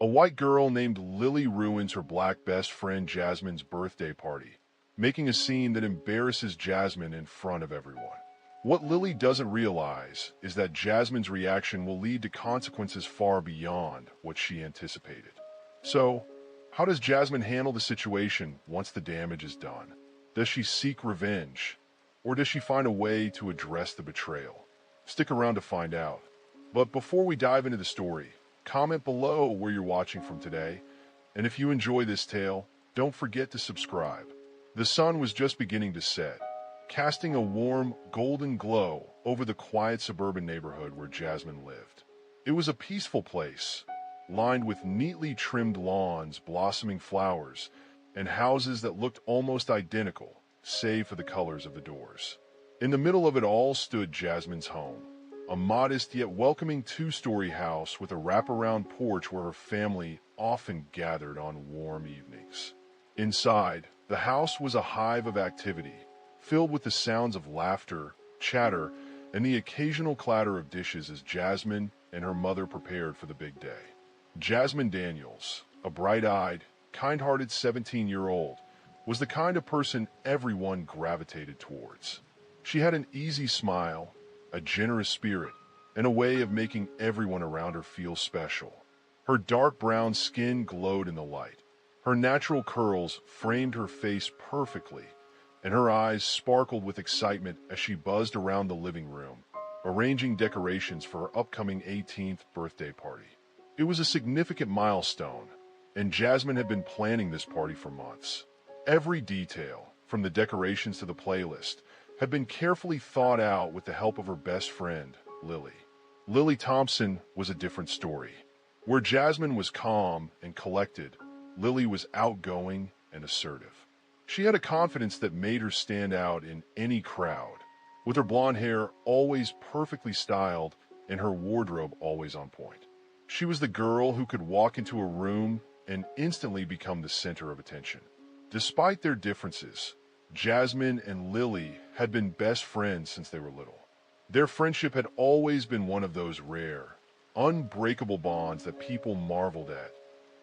A white girl named Lily ruins her black best friend Jasmine's birthday party, making a scene that embarrasses Jasmine in front of everyone. What Lily doesn't realize is that Jasmine's reaction will lead to consequences far beyond what she anticipated. So, how does Jasmine handle the situation once the damage is done? Does she seek revenge? Or does she find a way to address the betrayal? Stick around to find out. But before we dive into the story, comment below where you're watching from today, and if you enjoy this tale, don't forget to subscribe. The sun was just beginning to set, casting a warm, golden glow over the quiet suburban neighborhood where Jasmine lived. It was a peaceful place, lined with neatly trimmed lawns, blossoming flowers, and houses that looked almost identical, save for the colors of the doors. In the middle of it all stood Jasmine's home, a modest yet welcoming two-story house with a wraparound porch where her family often gathered on warm evenings. Inside, the house was a hive of activity, filled with the sounds of laughter, chatter, and the occasional clatter of dishes as Jasmine and her mother prepared for the big day. Jasmine Daniels, a bright-eyed, kind-hearted 17-year-old, was the kind of person everyone gravitated towards. She had an easy smile, a generous spirit, and a way of making everyone around her feel special. Her dark brown skin glowed in the light. Her natural curls framed her face perfectly, and her eyes sparkled with excitement as she buzzed around the living room, arranging decorations for her upcoming 18th birthday party. It was a significant milestone, and Jasmine had been planning this party for months. Every detail, from the decorations to the playlist, had been carefully thought out with the help of her best friend, Lily. Lily Thompson was a different story. Where Jasmine was calm and collected, Lily was outgoing and assertive. She had a confidence that made her stand out in any crowd, with her blonde hair always perfectly styled and her wardrobe always on point. She was the girl who could walk into a room and instantly become the center of attention. Despite their differences, Jasmine and Lily had been best friends since they were little. Their friendship had always been one of those rare, unbreakable bonds that people marveled at.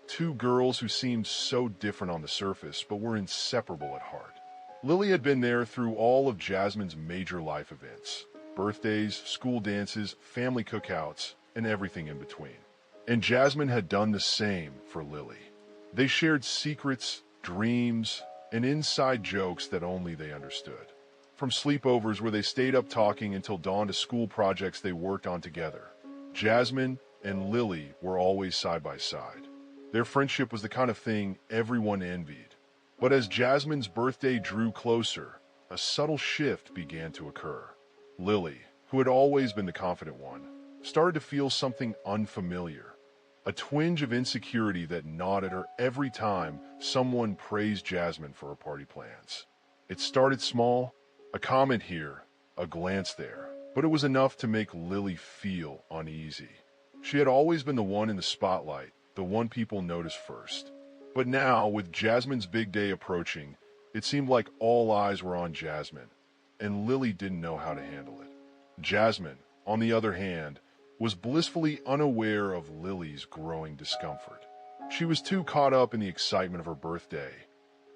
Two girls who seemed so different on the surface but were inseparable at heart. Lily had been there through all of Jasmine's major life events: birthdays, school dances, family cookouts, and everything in between. And Jasmine had done the same for Lily. They shared secrets, dreams, and inside jokes that only they understood. From sleepovers where they stayed up talking until dawn to school projects they worked on together, Jasmine and Lily were always side by side. Their friendship was the kind of thing everyone envied. But as Jasmine's birthday drew closer, a subtle shift began to occur. Lily, who had always been the confident one, started to feel something unfamiliar. A twinge of insecurity that gnawed at her every time someone praised Jasmine for her party plans. It started small, a comment here, a glance there, but it was enough to make Lily feel uneasy. She had always been the one in the spotlight, the one people noticed first. But now, with Jasmine's big day approaching, it seemed like all eyes were on Jasmine, and Lily didn't know how to handle it. Jasmine, on the other hand, was blissfully unaware of Lily's growing discomfort. She was too caught up in the excitement of her birthday,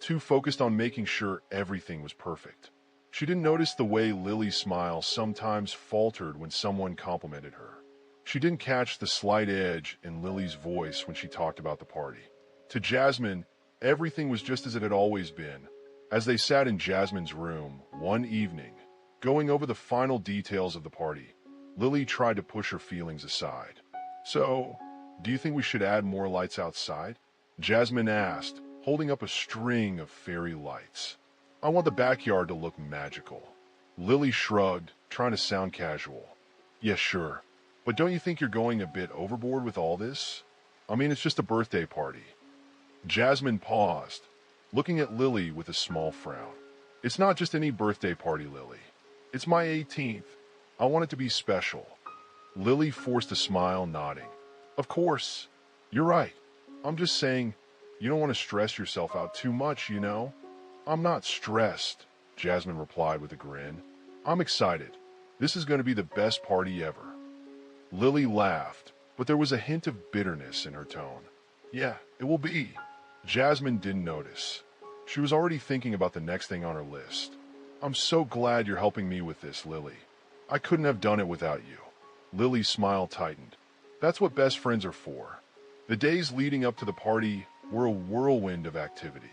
too focused on making sure everything was perfect. She didn't notice the way Lily's smile sometimes faltered when someone complimented her. She didn't catch the slight edge in Lily's voice when she talked about the party. To Jasmine, everything was just as it had always been. As they sat in Jasmine's room one evening, going over the final details of the party, Lily tried to push her feelings aside. "So, do you think we should add more lights outside?" Jasmine asked, holding up a string of fairy lights. "I want the backyard to look magical." Lily shrugged, trying to sound casual. "Yeah, sure. But don't you think you're going a bit overboard with all this? I mean, it's just a birthday party." Jasmine paused, looking at Lily with a small frown. "It's not just any birthday party, Lily. It's my 18th. I want it to be special." Lily forced a smile, nodding. "Of course. You're right. I'm just saying, you don't want to stress yourself out too much, you know?" "I'm not stressed," Jasmine replied with a grin. "I'm excited. This is going to be the best party ever." Lily laughed, but there was a hint of bitterness in her tone. Yeah, it will be. Jasmine didn't notice. She was already thinking about the next thing on her list. I'm so glad you're helping me with this, Lily. I couldn't have done it without you. Lily's smile tightened. That's what best friends are for. The days leading up to the party were a whirlwind of activity.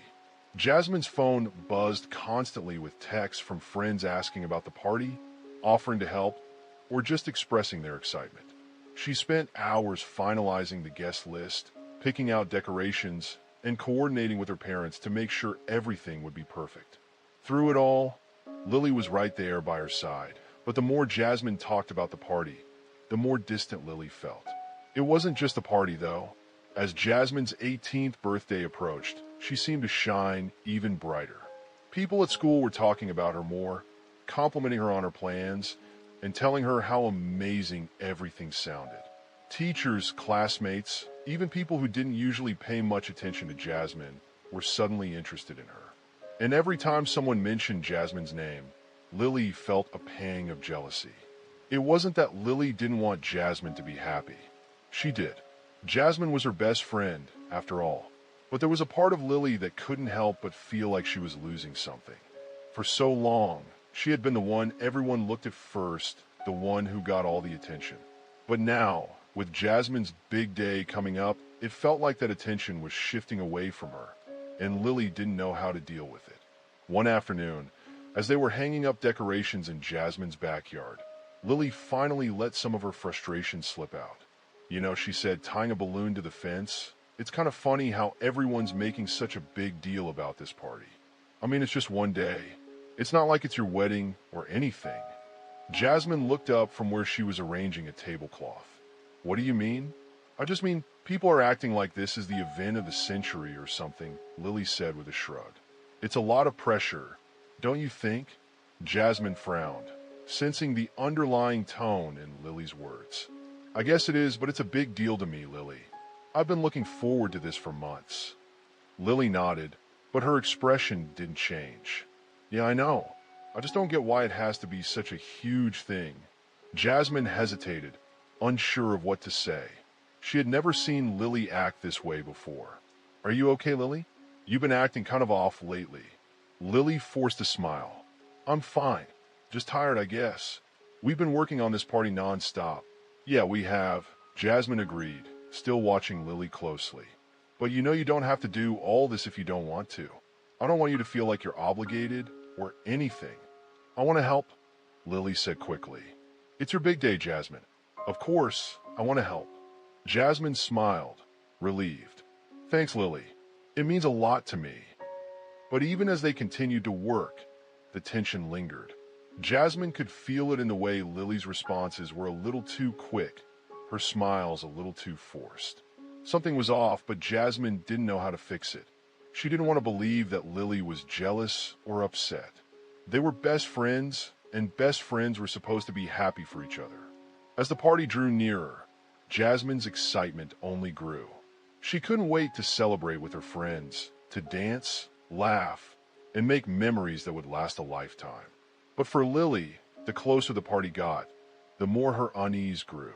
Jasmine's phone buzzed constantly with texts from friends asking about the party, offering to help, or just expressing their excitement. She spent hours finalizing the guest list, picking out decorations, and coordinating with her parents to make sure everything would be perfect. Through it all, Lily was right there by her side, but the more Jasmine talked about the party, the more distant Lily felt. It wasn't just a party, though. As Jasmine's 18th birthday approached, she seemed to shine even brighter. People at school were talking about her more, complimenting her on her plans, and telling her how amazing everything sounded. Teachers, classmates, even people who didn't usually pay much attention to Jasmine were suddenly interested in her. And every time someone mentioned Jasmine's name, Lily felt a pang of jealousy. It wasn't that Lily didn't want Jasmine to be happy. She did. Jasmine was her best friend, after all. But there was a part of Lily that couldn't help but feel like she was losing something. For so long, she had been the one everyone looked at first, the one who got all the attention. But now, with Jasmine's big day coming up, it felt like that attention was shifting away from her, and Lily didn't know how to deal with it. One afternoon, as they were hanging up decorations in Jasmine's backyard, Lily finally let some of her frustration slip out. You know, she said, tying a balloon to the fence, it's kind of funny how everyone's making such a big deal about this party. I mean, it's just one day. It's not like it's your wedding or anything. Jasmine looked up from where she was arranging a tablecloth. What do you mean? I just mean people are acting like this is the event of the century or something, Lily said with a shrug. It's a lot of pressure, don't you think? Jasmine frowned, sensing the underlying tone in Lily's words. I guess it is, but it's a big deal to me, Lily. I've been looking forward to this for months. Lily nodded, but her expression didn't change. Yeah, I know. I just don't get why it has to be such a huge thing. Jasmine hesitated, unsure of what to say. She had never seen Lily act this way before. Are you okay, Lily? You've been acting kind of off lately. Lily forced a smile. I'm fine. Just tired, I guess. We've been working on this party non-stop. Yeah, we have. Jasmine agreed, still watching Lily closely. But you know you don't have to do all this if you don't want to. I don't want you to feel like you're obligated or anything. I want to help, Lily said quickly. It's your big day, Jasmine. Of course, I want to help. Jasmine smiled, relieved. Thanks, Lily. It means a lot to me. But even as they continued to work, the tension lingered. Jasmine could feel it in the way Lily's responses were a little too quick, her smiles a little too forced. Something was off, but Jasmine didn't know how to fix it. She didn't want to believe that Lily was jealous or upset. They were best friends, and best friends were supposed to be happy for each other. As the party drew nearer, Jasmine's excitement only grew. She couldn't wait to celebrate with her friends, to dance, laugh, and make memories that would last a lifetime. But for Lily, the closer the party got, the more her unease grew.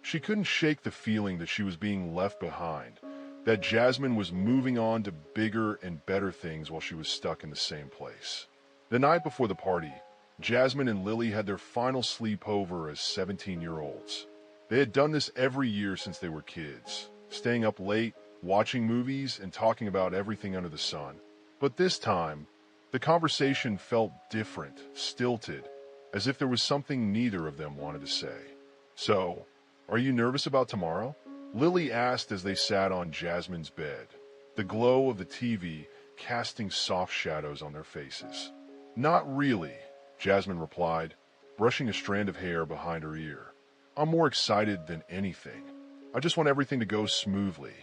She couldn't shake the feeling that she was being left behind, that Jasmine was moving on to bigger and better things while she was stuck in the same place. The night before the party, Jasmine and Lily had their final sleepover as 17-year-olds. They had done this every year since they were kids, staying up late, watching movies, and talking about everything under the sun. But this time, the conversation felt different, stilted, as if there was something neither of them wanted to say. So, are you nervous about tomorrow? Lily asked as they sat on Jasmine's bed, the glow of the TV casting soft shadows on their faces. Not really, Jasmine replied, brushing a strand of hair behind her ear. I'm more excited than anything. I just want everything to go smoothly.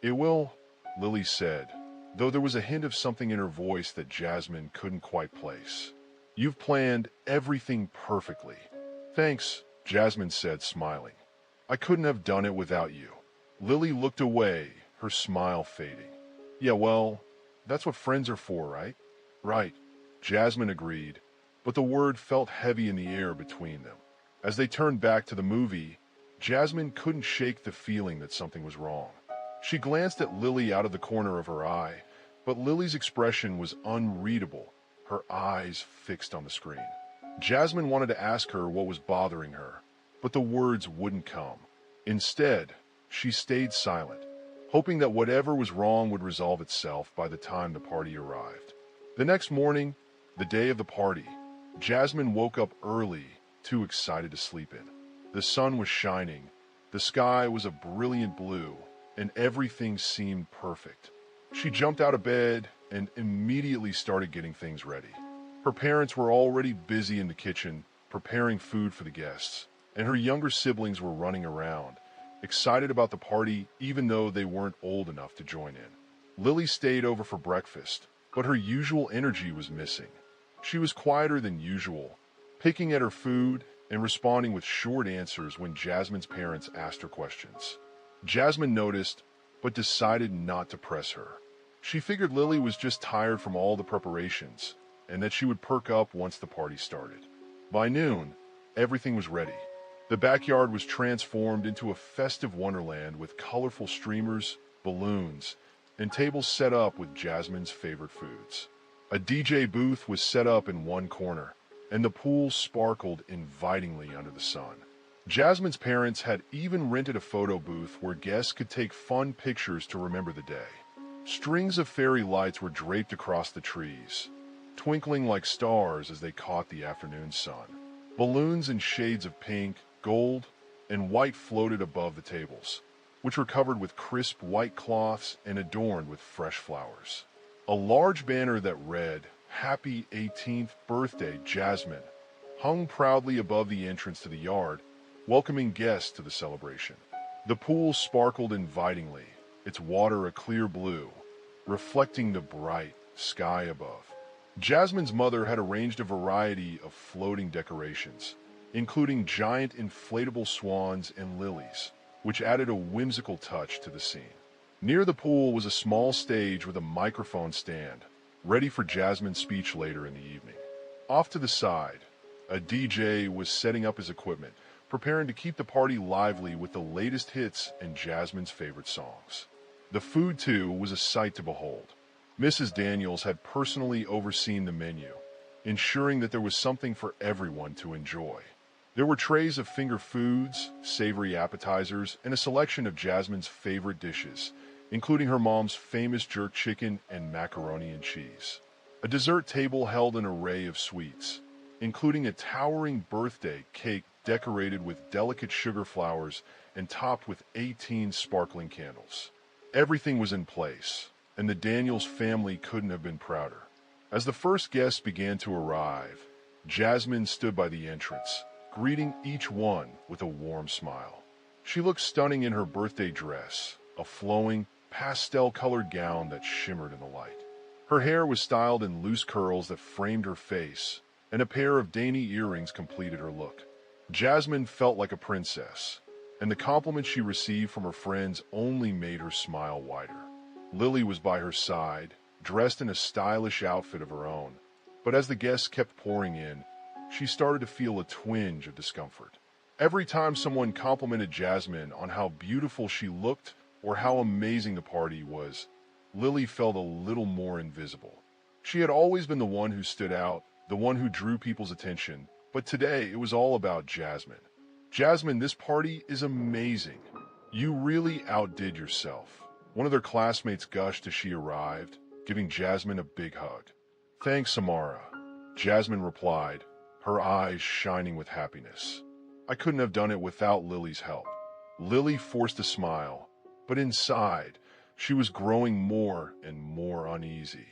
It will, Lily said, though there was a hint of something in her voice that Jasmine couldn't quite place. You've planned everything perfectly. Thanks, Jasmine said, smiling. I couldn't have done it without you. Lily looked away, her smile fading. Yeah, well, that's what friends are for, right? Right, Jasmine agreed, but the word felt heavy in the air between them. As they turned back to the movie, Jasmine couldn't shake the feeling that something was wrong. She glanced at Lily out of the corner of her eye, but Lily's expression was unreadable, her eyes fixed on the screen. Jasmine wanted to ask her what was bothering her, but the words wouldn't come. Instead, she stayed silent, hoping that whatever was wrong would resolve itself by the time the party arrived. The next morning, the day of the party, Jasmine woke up early, too excited to sleep in. The sun was shining, the sky was a brilliant blue, and everything seemed perfect. She jumped out of bed and immediately started getting things ready. Her parents were already busy in the kitchen, preparing food for the guests, and her younger siblings were running around, excited about the party even though they weren't old enough to join in. Lily stayed over for breakfast, but her usual energy was missing. She was quieter than usual, picking at her food and responding with short answers when Jasmine's parents asked her questions. Jasmine noticed, but decided not to press her. She figured Lily was just tired from all the preparations, and that she would perk up once the party started. By noon, everything was ready. The backyard was transformed into a festive wonderland with colorful streamers, balloons, and tables set up with Jasmine's favorite foods. A DJ booth was set up in one corner, and the pool sparkled invitingly under the sun. Jasmine's parents had even rented a photo booth where guests could take fun pictures to remember the day. Strings of fairy lights were draped across the trees, twinkling like stars as they caught the afternoon sun. Balloons in shades of pink, gold, and white floated above the tables, which were covered with crisp white cloths and adorned with fresh flowers. A large banner that read, "Happy 18th Birthday, Jasmine," hung proudly above the entrance to the yard, welcoming guests to the celebration. The pool sparkled invitingly, its water a clear blue, reflecting the bright sky above. Jasmine's mother had arranged a variety of floating decorations, including giant inflatable swans and lilies, which added a whimsical touch to the scene. Near the pool was a small stage with a microphone stand, ready for Jasmine's speech later in the evening. Off to the side, a DJ was setting up his equipment, preparing to keep the party lively with the latest hits and Jasmine's favorite songs. The food, too, was a sight to behold. Mrs. Daniels had personally overseen the menu, ensuring that there was something for everyone to enjoy. There were trays of finger foods, savory appetizers, and a selection of Jasmine's favorite dishes, including her mom's famous jerk chicken and macaroni and cheese. A dessert table held an array of sweets, including a towering birthday cake decorated with delicate sugar flowers and topped with 18 sparkling candles. Everything was in place, and the Daniels family couldn't have been prouder. As the first guests began to arrive, Jasmine stood by the entrance, greeting each one with a warm smile. She looked stunning in her birthday dress, a flowing, pastel-colored gown that shimmered in the light. Her hair was styled in loose curls that framed her face, and a pair of dainty earrings completed her look. Jasmine felt like a princess, and the compliments she received from her friends only made her smile wider. Lily was by her side, dressed in a stylish outfit of her own, but as the guests kept pouring in, she started to feel a twinge of discomfort. Every time someone complimented Jasmine on how beautiful she looked or how amazing the party was, Lily felt a little more invisible. She had always been the one who stood out, the one who drew people's attention, but today it was all about Jasmine. "Jasmine, this party is amazing. You really outdid yourself." One of their classmates gushed as she arrived, giving Jasmine a big hug. "Thanks, Samara," Jasmine replied, her eyes shining with happiness. "I couldn't have done it without Lily's help." Lily forced a smile, but inside, she was growing more and more uneasy.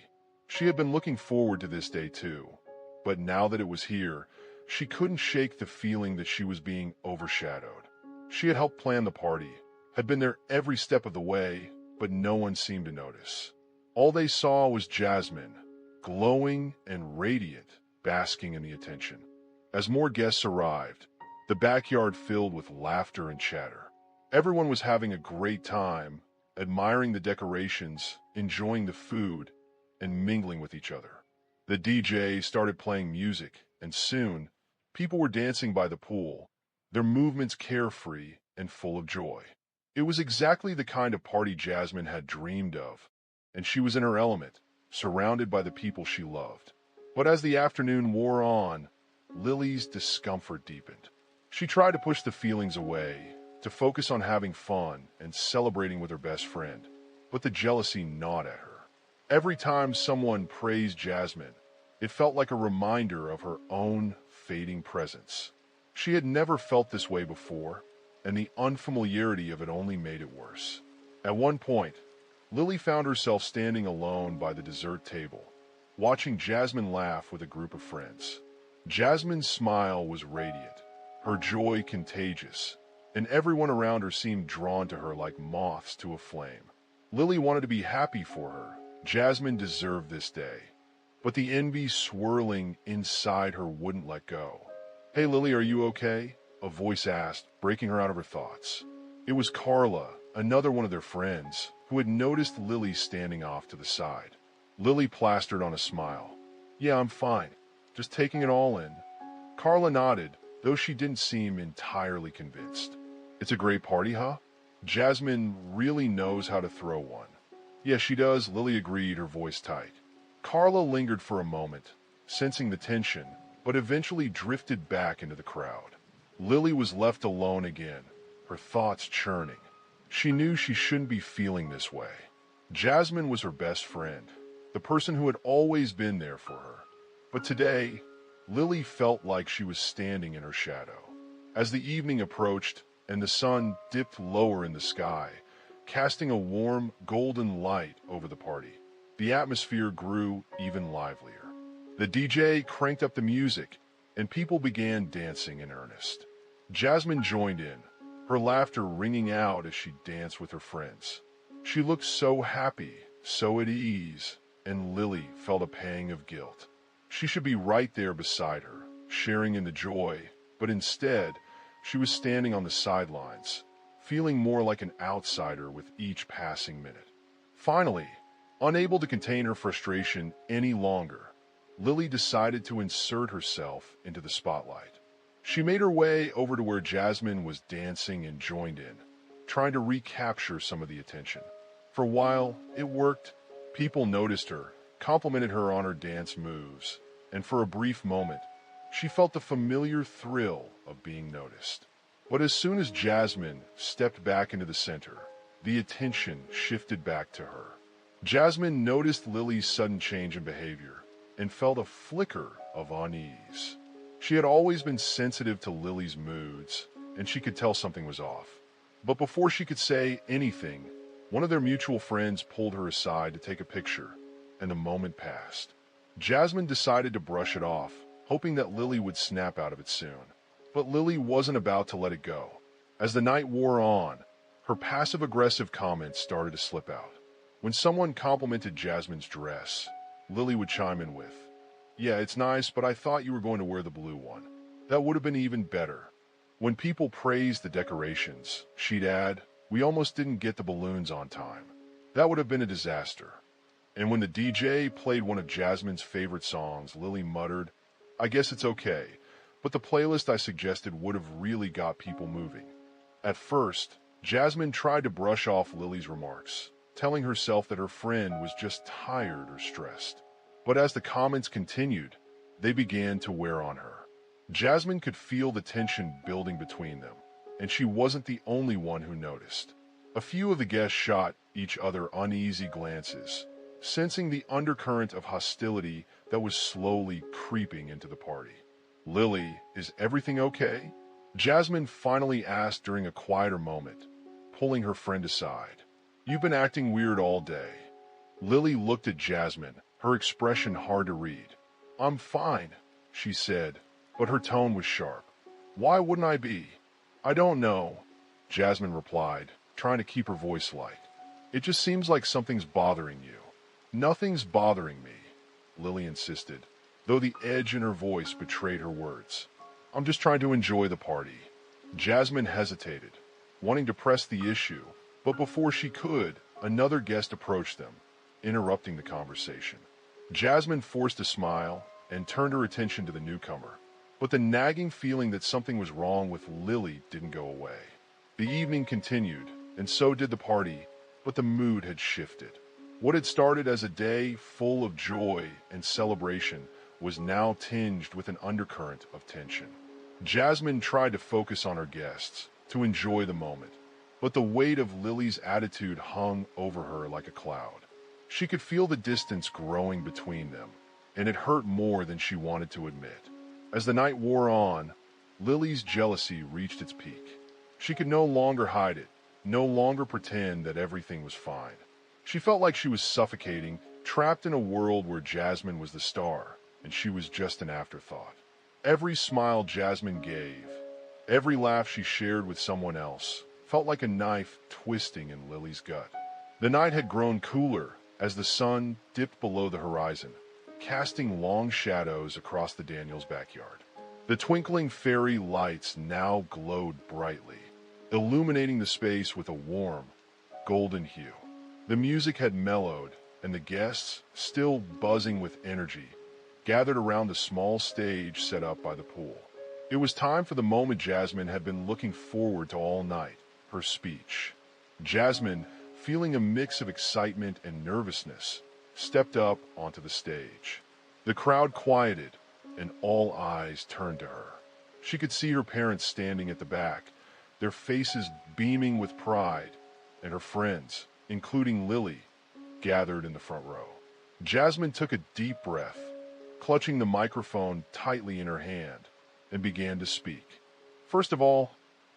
She had been looking forward to this day too, but now that it was here, she couldn't shake the feeling that she was being overshadowed. She had helped plan the party, had been there every step of the way, but no one seemed to notice. All they saw was Jasmine, glowing and radiant, basking in the attention. As more guests arrived, the backyard filled with laughter and chatter. Everyone was having a great time, admiring the decorations, enjoying the food, and mingling with each other. The DJ started playing music, and soon, people were dancing by the pool, their movements carefree and full of joy. It was exactly the kind of party Jasmine had dreamed of, and she was in her element, surrounded by the people she loved. But as the afternoon wore on, Lily's discomfort deepened. She tried to push the feelings away, to focus on having fun and celebrating with her best friend, but the jealousy gnawed at her. Every time someone praised Jasmine, it felt like a reminder of her own fading presence. She had never felt this way before, and the unfamiliarity of it only made it worse. At one point, Lily found herself standing alone by the dessert table, watching Jasmine laugh with a group of friends. Jasmine's smile was radiant, her joy contagious, and everyone around her seemed drawn to her like moths to a flame. Lily wanted to be happy for her. Jasmine deserved this day. But the envy swirling inside her wouldn't let go. "Hey Lily, are you okay?" a voice asked, breaking her out of her thoughts. It was Carla, another one of their friends, who had noticed Lily standing off to the side. Lily plastered on a smile. "Yeah, I'm fine. Just taking it all in." Carla nodded, though she didn't seem entirely convinced. "It's a great party, huh? Jasmine really knows how to throw one." "Yeah, she does," Lily agreed, her voice tight. Carla lingered for a moment, sensing the tension, but eventually drifted back into the crowd. Lily was left alone again, her thoughts churning. She knew she shouldn't be feeling this way. Jasmine was her best friend, the person who had always been there for her. But today, Lily felt like she was standing in her shadow. As the evening approached and the sun dipped lower in the sky, casting a warm, golden light over the party, the atmosphere grew even livelier. The DJ cranked up the music, and people began dancing in earnest. Jasmine joined in, her laughter ringing out as she danced with her friends. She looked so happy, so at ease, and Lily felt a pang of guilt. She should be right there beside her, sharing in the joy, but instead, she was standing on the sidelines, feeling more like an outsider with each passing minute. Finally, unable to contain her frustration any longer, Lily decided to insert herself into the spotlight. She made her way over to where Jasmine was dancing and joined in, trying to recapture some of the attention. For a while, it worked. People noticed her, complimented her on her dance moves, and for a brief moment, she felt the familiar thrill of being noticed. But as soon as Jasmine stepped back into the center, the attention shifted back to her. Jasmine noticed Lily's sudden change in behavior and felt a flicker of unease. She had always been sensitive to Lily's moods, and she could tell something was off. But before she could say anything, one of their mutual friends pulled her aside to take a picture, and the moment passed. Jasmine decided to brush it off, hoping that Lily would snap out of it soon. But Lily wasn't about to let it go. As the night wore on, her passive-aggressive comments started to slip out. When someone complimented Jasmine's dress, Lily would chime in with, "Yeah, it's nice, but I thought you were going to wear the blue one. That would have been even better." When people praised the decorations, she'd add, "We almost didn't get the balloons on time. That would have been a disaster." And when the DJ played one of Jasmine's favorite songs, Lily muttered, "I guess it's okay, but the playlist I suggested would have really got people moving." At first, Jasmine tried to brush off Lily's remarks, telling herself that her friend was just tired or stressed. But as the comments continued, they began to wear on her. Jasmine could feel the tension building between them, and she wasn't the only one who noticed. A few of the guests shot each other uneasy glances, sensing the undercurrent of hostility that was slowly creeping into the party. "Lily, is everything okay?" Jasmine finally asked during a quieter moment, pulling her friend aside. "You've been acting weird all day." Lily looked at Jasmine, her expression hard to read. "I'm fine," she said, but her tone was sharp. "Why wouldn't I be?" "I don't know," Jasmine replied, trying to keep her voice light. "It just seems like something's bothering you." "Nothing's bothering me," Lily insisted, though the edge in her voice betrayed her words. "I'm just trying to enjoy the party." Jasmine hesitated, wanting to press the issue, but before she could, another guest approached them, interrupting the conversation. Jasmine forced a smile and turned her attention to the newcomer, but the nagging feeling that something was wrong with Lily didn't go away. The evening continued, and so did the party, but the mood had shifted. What had started as a day full of joy and celebration was now tinged with an undercurrent of tension. Jasmine tried to focus on her guests, to enjoy the moment, but the weight of Lily's attitude hung over her like a cloud. She could feel the distance growing between them, and it hurt more than she wanted to admit. As the night wore on, Lily's jealousy reached its peak. She could no longer hide it, no longer pretend that everything was fine. She felt like she was suffocating, trapped in a world where Jasmine was the star, and she was just an afterthought. Every smile Jasmine gave, every laugh she shared with someone else, felt like a knife twisting in Lily's gut. The night had grown cooler as the sun dipped below the horizon, casting long shadows across the Daniels' backyard. The twinkling fairy lights now glowed brightly, illuminating the space with a warm, golden hue. The music had mellowed, and the guests, still buzzing with energy, gathered around the small stage set up by the pool. It was time for the moment Jasmine had been looking forward to all night, her speech. Jasmine, feeling a mix of excitement and nervousness, stepped up onto the stage. The crowd quieted, and all eyes turned to her. She could see her parents standing at the back, their faces beaming with pride, and her friends, including Lily, gathered in the front row. Jasmine took a deep breath, clutching the microphone tightly in her hand, and began to speak. "First of all,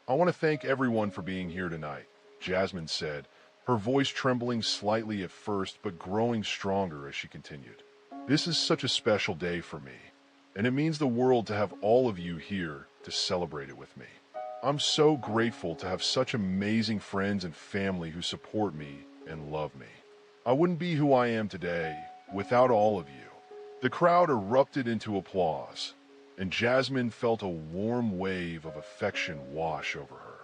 I want to thank everyone for being here tonight," Jasmine said, her voice trembling slightly at first but growing stronger as she continued. "This is such a special day for me, and it means the world to have all of you here to celebrate it with me. I'm so grateful to have such amazing friends and family who support me and love me. I wouldn't be who I am today without all of you." The crowd erupted into applause, and Jasmine felt a warm wave of affection wash over her.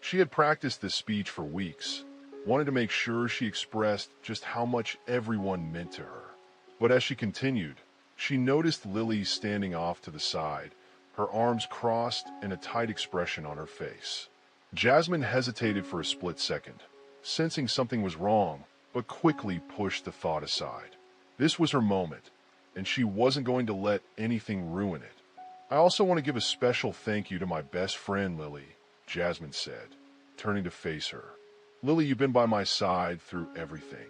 She had practiced this speech for weeks, wanted to make sure she expressed just how much everyone meant to her. But as she continued, she noticed Lily standing off to the side, her arms crossed and a tight expression on her face. Jasmine hesitated for a split second, sensing something was wrong, but quickly pushed the thought aside. This was her moment, and she wasn't going to let anything ruin it. "I also want to give a special thank you to my best friend, Lily," Jasmine said, turning to face her. "Lily, you've been by my side through everything.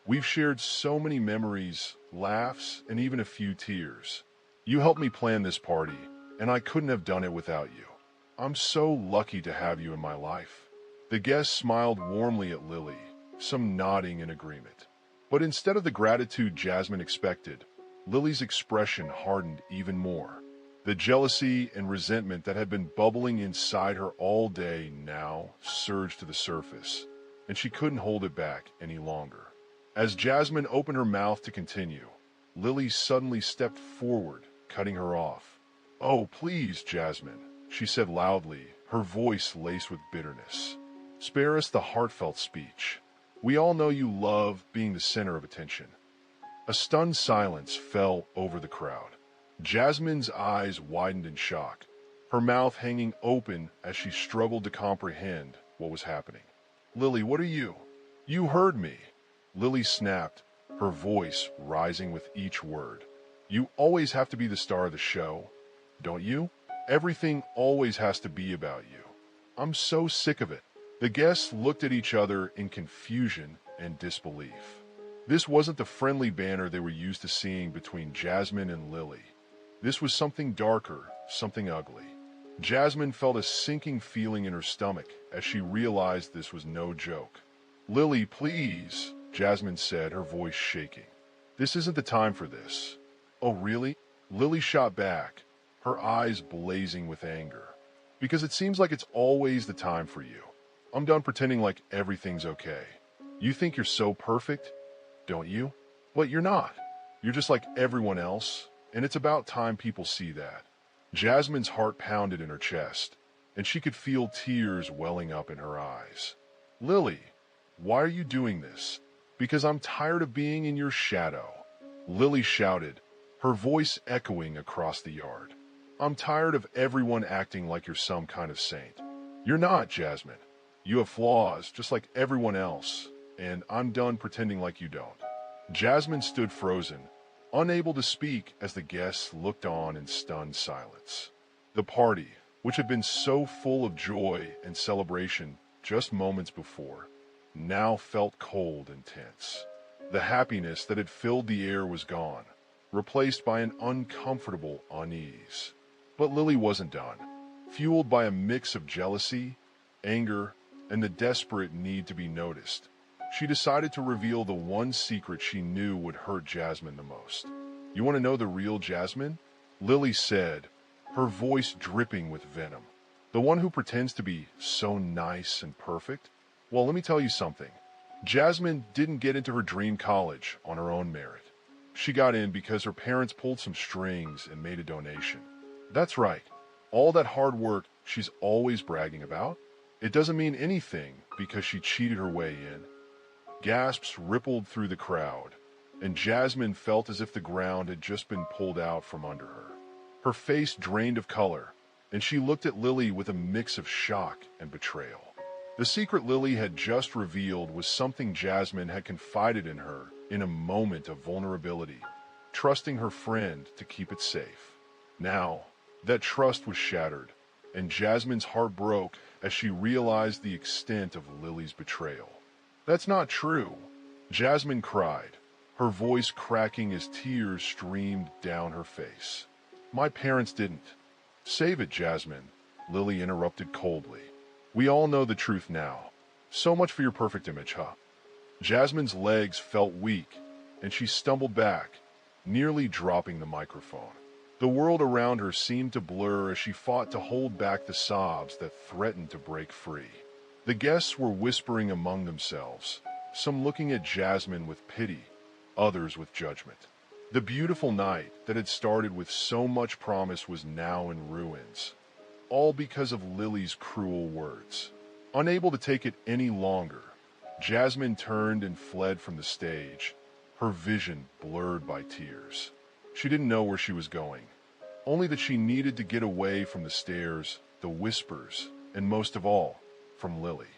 We've shared so many memories, laughs, and even a few tears. You helped me plan this party, and I couldn't have done it without you. I'm so lucky to have you in my life." The guests smiled warmly at Lily, some nodding in agreement. But instead of the gratitude Jasmine expected, Lily's expression hardened even more. The jealousy and resentment that had been bubbling inside her all day now surged to the surface, and she couldn't hold it back any longer. As Jasmine opened her mouth to continue, Lily suddenly stepped forward, cutting her off. "Oh, please, Jasmine," she said loudly, her voice laced with bitterness. "Spare us the heartfelt speech. We all know you love being the center of attention." A stunned silence fell over the crowd. Jasmine's eyes widened in shock, her mouth hanging open as she struggled to comprehend what was happening. "Lily, what are you?" "You heard me," Lily snapped, her voice rising with each word. "You always have to be the star of the show, don't you? Everything always has to be about you. I'm so sick of it." The guests looked at each other in confusion and disbelief. This wasn't the friendly banter they were used to seeing between Jasmine and Lily. This was something darker, something ugly. Jasmine felt a sinking feeling in her stomach as she realized this was no joke. "Lily, please," Jasmine said, her voice shaking. "This isn't the time for this." "Oh, really?" Lily shot back, her eyes blazing with anger. "Because it seems like it's always the time for you. I'm done pretending like everything's okay. You think you're so perfect, don't you? But you're not. You're just like everyone else, and it's about time people see that." Jasmine's heart pounded in her chest, and she could feel tears welling up in her eyes. "Lily, why are you doing this?" "Because I'm tired of being in your shadow," Lily shouted, her voice echoing across the yard. "I'm tired of everyone acting like you're some kind of saint. You're not, Jasmine. You have flaws, just like everyone else, and I'm done pretending like you don't. Jasmine stood frozen, unable to speak as the guests looked on in stunned silence. The party, which had been so full of joy and celebration just moments before, now felt cold and tense. The happiness that had filled the air was gone, replaced by an uncomfortable unease. But Lily wasn't done. Fueled by a mix of jealousy, anger, and the desperate need to be noticed, she decided to reveal the one secret she knew would hurt Jasmine the most. "You want to know the real Jasmine?" Lily said, her voice dripping with venom. "The one who pretends to be so nice and perfect? Well, let me tell you something. Jasmine didn't get into her dream college on her own merit. She got in because her parents pulled some strings and made a donation. That's right. All that hard work she's always bragging about, it doesn't mean anything because she cheated her way in." Gasps rippled through the crowd, and Jasmine felt as if the ground had just been pulled out from under her. Her face drained of color, and she looked at Lily with a mix of shock and betrayal. The secret Lily had just revealed was something Jasmine had confided in her in a moment of vulnerability, trusting her friend to keep it safe. Now, that trust was shattered, and Jasmine's heart broke as she realized the extent of Lily's betrayal. "That's not true," Jasmine cried, her voice cracking as tears streamed down her face. "My parents didn't." "Save it, Jasmine," Lily interrupted coldly. "We all know the truth now. So much for your perfect image, huh?" Jasmine's legs felt weak, and she stumbled back, nearly dropping the microphone. The world around her seemed to blur as she fought to hold back the sobs that threatened to break free. The guests were whispering among themselves, some looking at Jasmine with pity, others with judgment. The beautiful night that had started with so much promise was now in ruins, all because of Lily's cruel words. Unable to take it any longer, Jasmine turned and fled from the stage, her vision blurred by tears. She didn't know where she was going, only that she needed to get away from the stares, the whispers, and most of all, from Lily.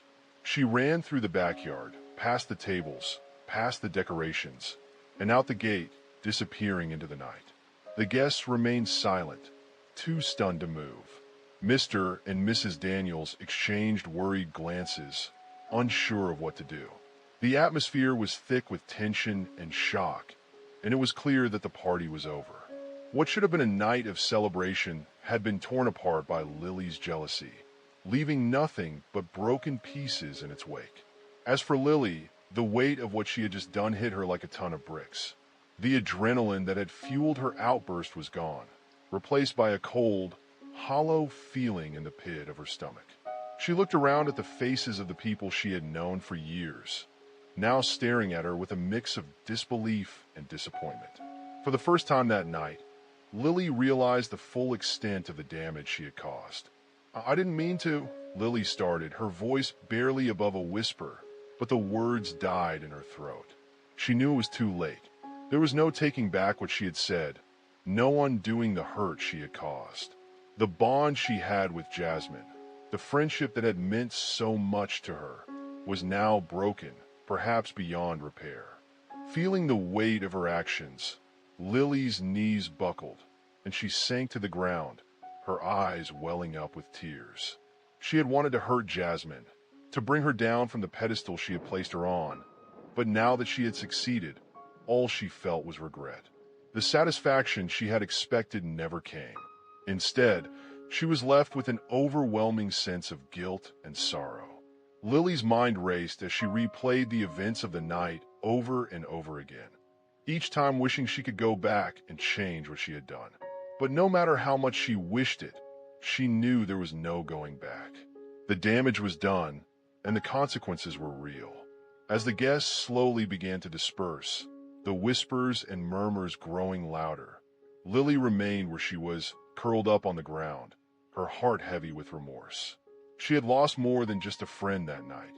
She ran through the backyard, past the tables, past the decorations, and out the gate, disappearing into the night. The guests remained silent, too stunned to move. Mr. and Mrs. Daniels exchanged worried glances, unsure of what to do. The atmosphere was thick with tension and shock, and it was clear that the party was over. What should have been a night of celebration had been torn apart by Lily's jealousy, leaving nothing but broken pieces in its wake. As for Lily, the weight of what she had just done hit her like a ton of bricks. The adrenaline that had fueled her outburst was gone, replaced by a cold, hollow feeling in the pit of her stomach. She looked around at the faces of the people she had known for years, now staring at her with a mix of disbelief and disappointment. For the first time that night, Lily realized the full extent of the damage she had caused. "I didn't mean to," Lily started, her voice barely above a whisper, but the words died in her throat. She knew it was too late. There was no taking back what she had said, no undoing the hurt she had caused. The bond she had with Jasmine, the friendship that had meant so much to her, was now broken, perhaps beyond repair. Feeling the weight of her actions, Lily's knees buckled, and she sank to the ground, her eyes welling up with tears. She had wanted to hurt Jasmine, to bring her down from the pedestal she had placed her on, but now that she had succeeded, all she felt was regret. The satisfaction she had expected never came. Instead, she was left with an overwhelming sense of guilt and sorrow. Lily's mind raced as she replayed the events of the night over and over again, each time wishing she could go back and change what she had done. But no matter how much she wished it, she knew there was no going back. The damage was done, and the consequences were real. As the guests slowly began to disperse, the whispers and murmurs growing louder, Lily remained where she was, curled up on the ground, her heart heavy with remorse. She had lost more than just a friend that night.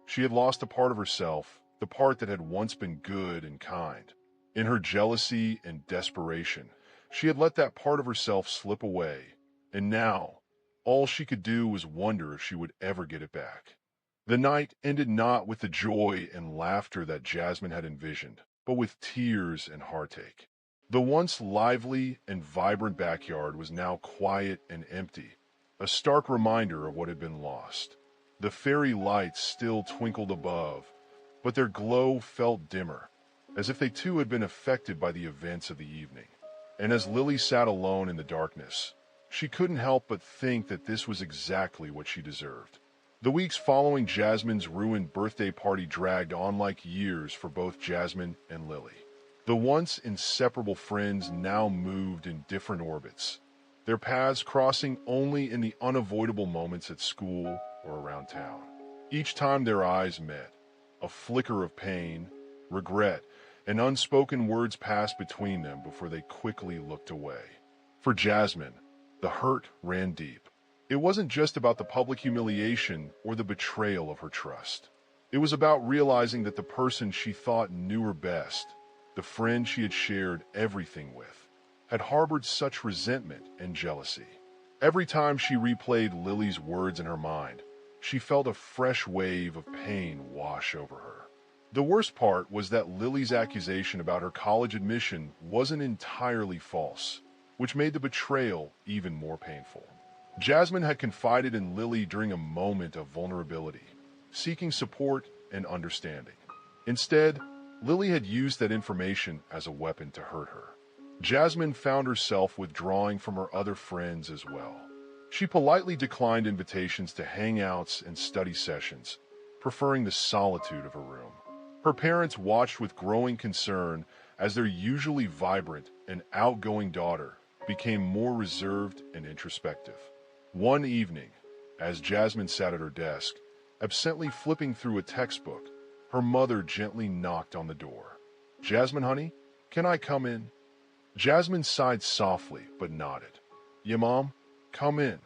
She had lost a part of herself, the part that had once been good and kind. In her jealousy and desperation, she had let that part of herself slip away, and now, all she could do was wonder if she would ever get it back. The night ended not with the joy and laughter that Jasmine had envisioned, but with tears and heartache. The once lively and vibrant backyard was now quiet and empty, a stark reminder of what had been lost. The fairy lights still twinkled above, but their glow felt dimmer, as if they too had been affected by the events of the evening. And as Lily sat alone in the darkness, she couldn't help but think that this was exactly what she deserved. The weeks following Jasmine's ruined birthday party dragged on like years for both Jasmine and Lily. The once inseparable friends now moved in different orbits, their paths crossing only in the unavoidable moments at school or around town. Each time their eyes met, a flicker of pain, regret, and unspoken words passed between them before they quickly looked away. For Jasmine, the hurt ran deep. It wasn't just about the public humiliation or the betrayal of her trust. It was about realizing that the person she thought knew her best, the friend she had shared everything with, had harbored such resentment and jealousy. Every time she replayed Lily's words in her mind, she felt a fresh wave of pain wash over her. The worst part was that Lily's accusation about her college admission wasn't entirely false, which made the betrayal even more painful. Jasmine had confided in Lily during a moment of vulnerability, seeking support and understanding. Instead, Lily had used that information as a weapon to hurt her. Jasmine found herself withdrawing from her other friends as well. She politely declined invitations to hangouts and study sessions, preferring the solitude of her room. Her parents watched with growing concern as their usually vibrant and outgoing daughter became more reserved and introspective. One evening, as Jasmine sat at her desk, absently flipping through a textbook, her mother gently knocked on the door. "Jasmine, honey, can I come in?" Jasmine sighed softly but nodded. "Yeah, Mom, come in."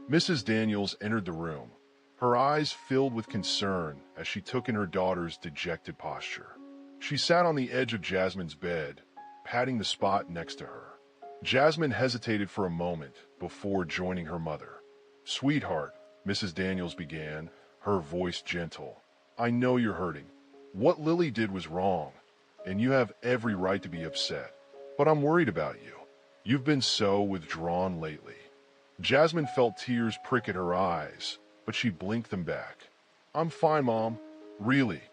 Mrs. Daniels entered the room, her eyes filled with concern as she took in her daughter's dejected posture. She sat on the edge of Jasmine's bed, patting the spot next to her. Jasmine hesitated for a moment before joining her mother. "Sweetheart," Mrs. Daniels began, her voice gentle, "I know you're hurting. What Lily did was wrong, and you have every right to be upset. But I'm worried about you. You've been so withdrawn lately." Jasmine felt tears prick at her eyes, but she blinked them back. "I'm fine, Mom. Really.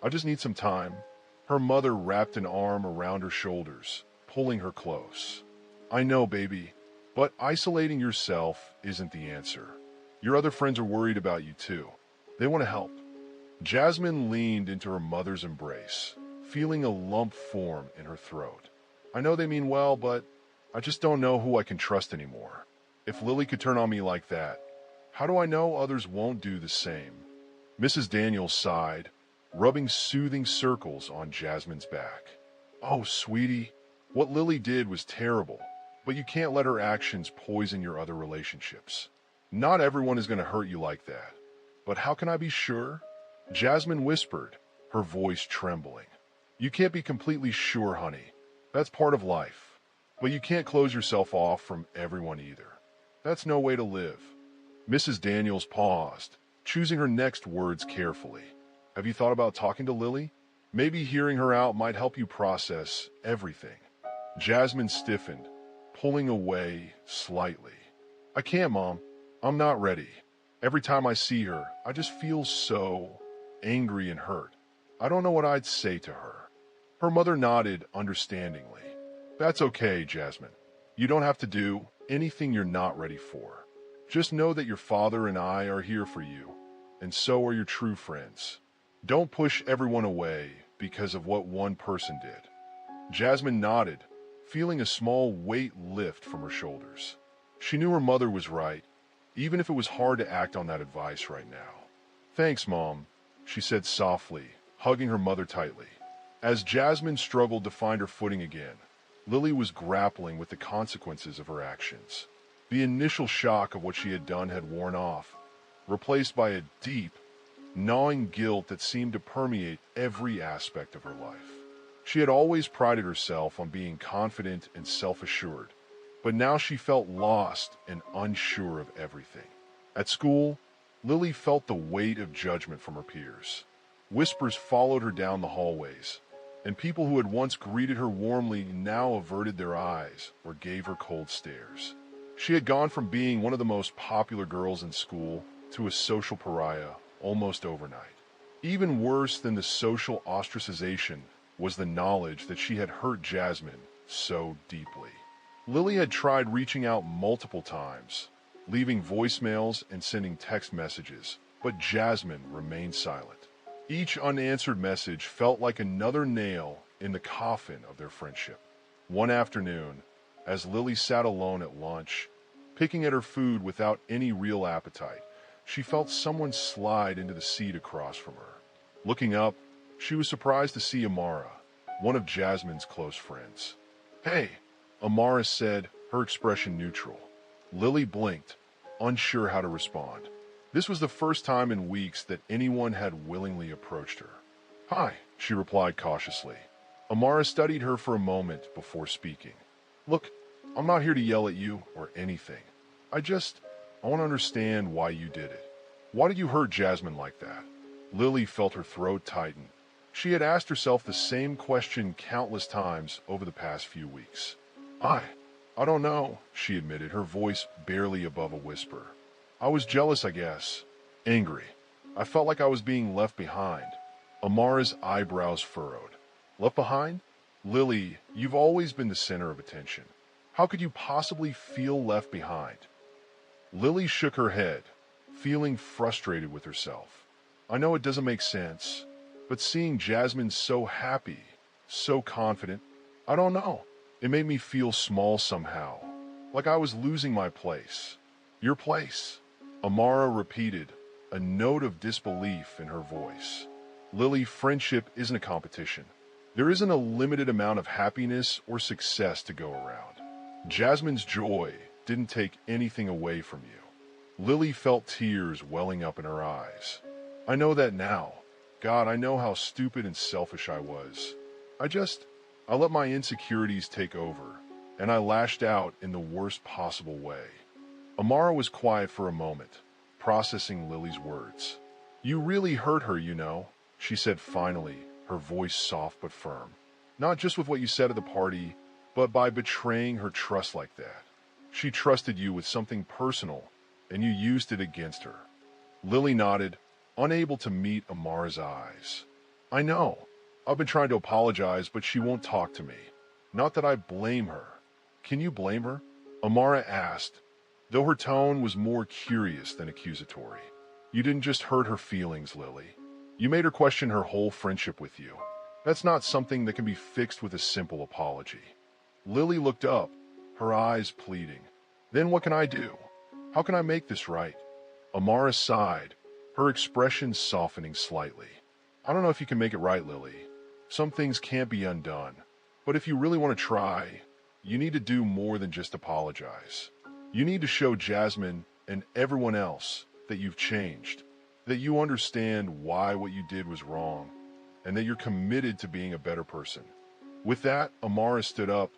I just need some time." Her mother wrapped an arm around her shoulders, pulling her close. "I know, baby, but isolating yourself isn't the answer. Your other friends are worried about you too. They want to help." Jasmine leaned into her mother's embrace, feeling a lump form in her throat. "I know they mean well, but I just don't know who I can trust anymore. If Lily could turn on me like that, how do I know others won't do the same?" Mrs. Daniels sighed, rubbing soothing circles on Jasmine's back. "Oh, sweetie, what Lily did was terrible, but you can't let her actions poison your other relationships. Not everyone is going to hurt you like that. But how can I be sure?" Jasmine whispered, her voice trembling. "You can't be completely sure, honey. That's part of life. But you can't close yourself off from everyone either. That's no way to live." Mrs. Daniels paused, choosing her next words carefully. "Have you thought about talking to Lily? Maybe hearing her out might help you process everything." Jasmine stiffened, pulling away slightly. "I can't, Mom. I'm not ready. Every time I see her, I just feel so angry and hurt. I don't know what I'd say to her." Her mother nodded understandingly. "That's okay, Jasmine. You don't have to do anything you're not ready for. Just know that your father and I are here for you, and so are your true friends. Don't push everyone away because of what one person did." Jasmine nodded, feeling a small weight lift from her shoulders. She knew her mother was right, even if it was hard to act on that advice right now. "Thanks, Mom," she said softly, hugging her mother tightly. As Jasmine struggled to find her footing again, Lily was grappling with the consequences of her actions. The initial shock of what she had done had worn off, replaced by a deep, gnawing guilt that seemed to permeate every aspect of her life. She had always prided herself on being confident and self-assured, but now she felt lost and unsure of everything. At school, Lily felt the weight of judgment from her peers. Whispers followed her down the hallways, and people who had once greeted her warmly now averted their eyes or gave her cold stares. She had gone from being one of the most popular girls in school to a social pariah almost overnight. Even worse than the social ostracization was the knowledge that she had hurt Jasmine so deeply. Lily had tried reaching out multiple times, leaving voicemails and sending text messages, but Jasmine remained silent. Each unanswered message felt like another nail in the coffin of their friendship. One afternoon, as Lily sat alone at lunch, picking at her food without any real appetite, she felt someone slide into the seat across from her. Looking up, she was surprised to see Amara, one of Jasmine's close friends. "Hey," Amara said, her expression neutral. Lily blinked, unsure how to respond. This was the first time in weeks that anyone had willingly approached her. "Hi," she replied cautiously. Amara studied her for a moment before speaking. "Look, I'm not here to yell at you or anything. I want to understand why you did it. Why did you hurt Jasmine like that?" Lily felt her throat tighten. She had asked herself the same question countless times over the past few weeks. I don't know," she admitted, her voice barely above a whisper. "I was jealous, I guess. Angry. I felt like I was being left behind." Amara's eyebrows furrowed. "Left behind? Lily, you've always been the center of attention. How could you possibly feel left behind?" Lily shook her head, feeling frustrated with herself. "I know it doesn't make sense, but seeing Jasmine so happy, so confident, I don't know. It made me feel small somehow, like I was losing my place." "Your place?" Amara repeated, a note of disbelief in her voice. "Lily, friendship isn't a competition. There isn't a limited amount of happiness or success to go around. Jasmine's joy didn't take anything away from you." Lily felt tears welling up in her eyes. "I know that now. God, I know how stupid and selfish I was. I let my insecurities take over, and I lashed out in the worst possible way." Amara was quiet for a moment, processing Lily's words. "You really hurt her, you know," she said finally, her voice soft but firm. "Not just with what you said at the party, but by betraying her trust like that. She trusted you with something personal, and you used it against her." Lily nodded, unable to meet Amara's eyes. "I know. I've been trying to apologize, but she won't talk to me. Not that I blame her." "Can you blame her?" Amara asked, though her tone was more curious than accusatory. "You didn't just hurt her feelings, Lily. You made her question her whole friendship with you. That's not something that can be fixed with a simple apology." Lily looked up, her eyes pleading. "Then what can I do? How can I make this right?" Amara sighed, her expression softening slightly. "I don't know if you can make it right, Lily. Some things can't be undone. But if you really want to try, you need to do more than just apologize. You need to show Jasmine and everyone else that you've changed, that you understand why what you did was wrong, and that you're committed to being a better person." With that, Amara stood up,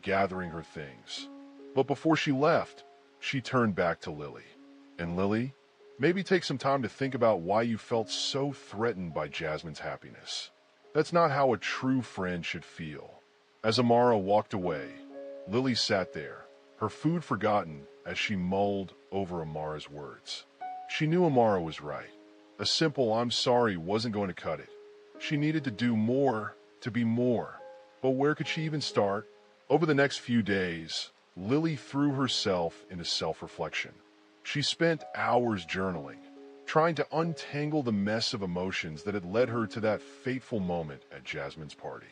gathering her things. But before she left, she turned back to Lily. "And Lily, maybe take some time to think about why you felt so threatened by Jasmine's happiness. That's not how a true friend should feel." As Amara walked away, Lily sat there, her food forgotten as she mulled over Amara's words. She knew Amara was right. A simple "I'm sorry" wasn't going to cut it. She needed to do more to be more. But where could she even start? Over the next few days, Lily threw herself into self-reflection. She spent hours journaling, trying to untangle the mess of emotions that had led her to that fateful moment at Jasmine's party.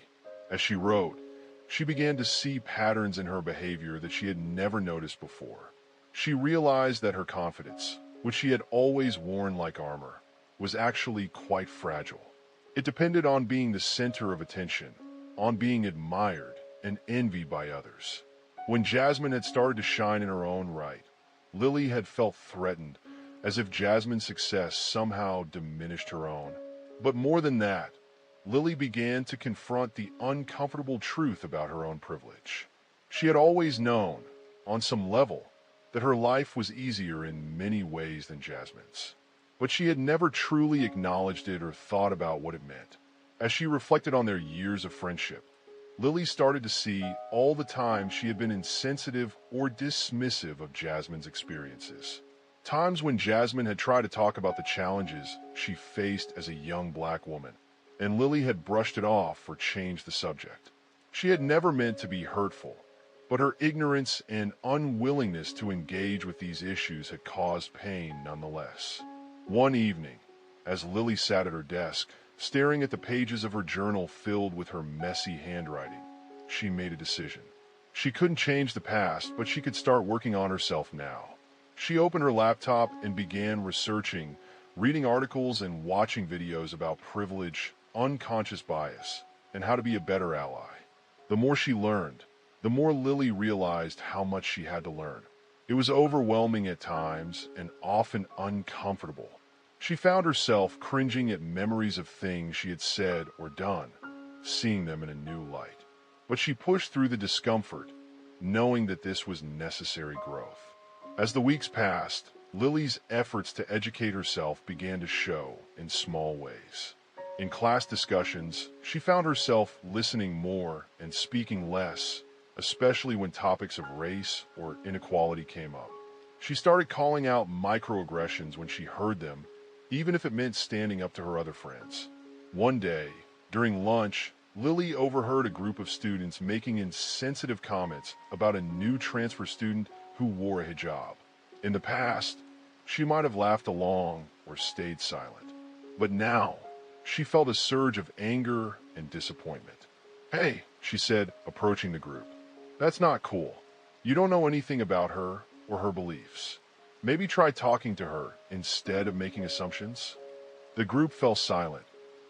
As she wrote, she began to see patterns in her behavior that she had never noticed before. She realized that her confidence, which she had always worn like armor, was actually quite fragile. It depended on being the center of attention, on being admired and envied by others. When Jasmine had started to shine in her own right, Lily had felt threatened, as if Jasmine's success somehow diminished her own. But more than that, Lily began to confront the uncomfortable truth about her own privilege. She had always known, on some level, that her life was easier in many ways than Jasmine's. but she had never truly acknowledged it or thought about what it meant. As she reflected on their years of friendship, Lily started to see all the times she had been insensitive or dismissive of Jasmine's experiences. Times when Jasmine had tried to talk about the challenges she faced as a young black woman, and Lily had brushed it off or changed the subject. She had never meant to be hurtful, but her ignorance and unwillingness to engage with these issues had caused pain nonetheless. One evening, as Lily sat at her desk, staring at the pages of her journal filled with her messy handwriting, she made a decision. She couldn't change the past, but she could start working on herself now. She opened her laptop and began researching, reading articles and watching videos about privilege, unconscious bias, and how to be a better ally. The more she learned, the more Lily realized how much she had to learn. It was overwhelming at times and often uncomfortable. She found herself cringing at memories of things she had said or done, seeing them in a new light. But she pushed through the discomfort, knowing that this was necessary growth. As the weeks passed, Lily's efforts to educate herself began to show in small ways. In class discussions, she found herself listening more and speaking less, especially when topics of race or inequality came up. She started calling out microaggressions when she heard them, even if it meant standing up to her other friends. One day, during lunch, Lily overheard a group of students making insensitive comments about a new transfer student who wore a hijab. In the past, she might have laughed along or stayed silent. But now, she felt a surge of anger and disappointment. "Hey," she said, approaching the group. "That's not cool. You don't know anything about her or her beliefs. Maybe try talking to her instead of making assumptions." The group fell silent,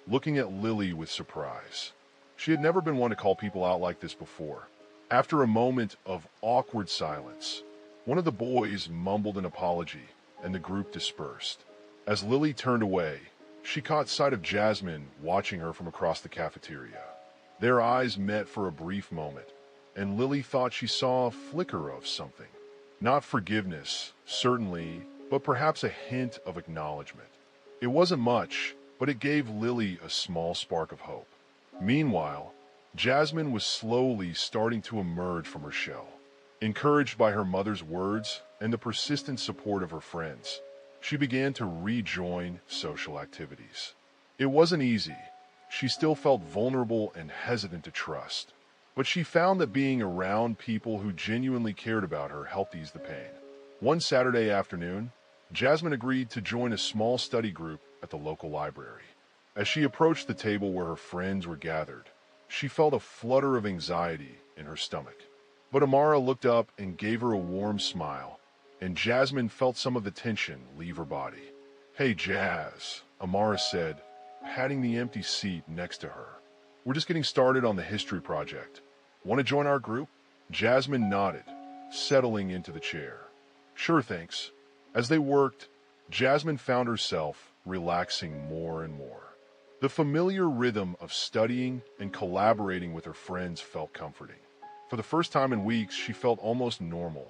looking at Lily with surprise. She had never been one to call people out like this before. After a moment of awkward silence, one of the boys mumbled an apology, and the group dispersed. As Lily turned away, she caught sight of Jasmine watching her from across the cafeteria. Their eyes met for a brief moment, and Lily thought she saw a flicker of something. Not forgiveness, certainly, but perhaps a hint of acknowledgement. It wasn't much, but it gave Lily a small spark of hope. Meanwhile, Jasmine was slowly starting to emerge from her shell. Encouraged by her mother's words and the persistent support of her friends, she began to rejoin social activities. It wasn't easy. She still felt vulnerable and hesitant to trust. But she found that being around people who genuinely cared about her helped ease the pain. One Saturday afternoon, Jasmine agreed to join a small study group at the local library. As she approached the table where her friends were gathered, she felt a flutter of anxiety in her stomach. But Amara looked up and gave her a warm smile, and Jasmine felt some of the tension leave her body. "Hey, Jazz," Amara said, patting the empty seat next to her. "We're just getting started on the history project. Want to join our group?" Jasmine nodded, settling into the chair. "Sure, thanks." As they worked, Jasmine found herself relaxing more and more. The familiar rhythm of studying and collaborating with her friends felt comforting. For the first time in weeks, she felt almost normal.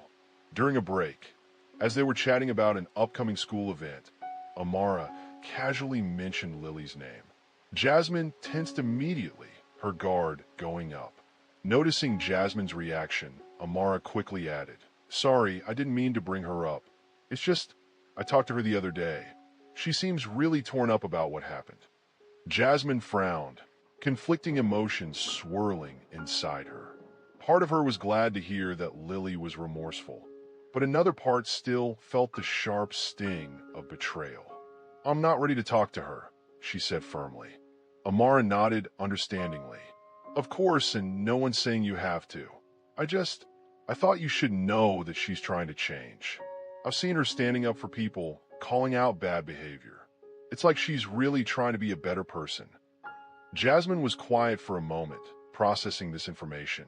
During a break, as they were chatting about an upcoming school event, Amara casually mentioned Lily's name. Jasmine tensed immediately, her guard going up. Noticing Jasmine's reaction, Amara quickly added, "Sorry, I didn't mean to bring her up. It's just, I talked to her the other day. She seems really torn up about what happened." Jasmine frowned, conflicting emotions swirling inside her. Part of her was glad to hear that Lily was remorseful, but another part still felt the sharp sting of betrayal. "I'm not ready to talk to her," she said firmly. Amara nodded understandingly. "Of course, and no one's saying you have to. I thought you should know that she's trying to change. I've seen her standing up for people, calling out bad behavior. It's like she's really trying to be a better person." Jasmine was quiet for a moment, processing this information.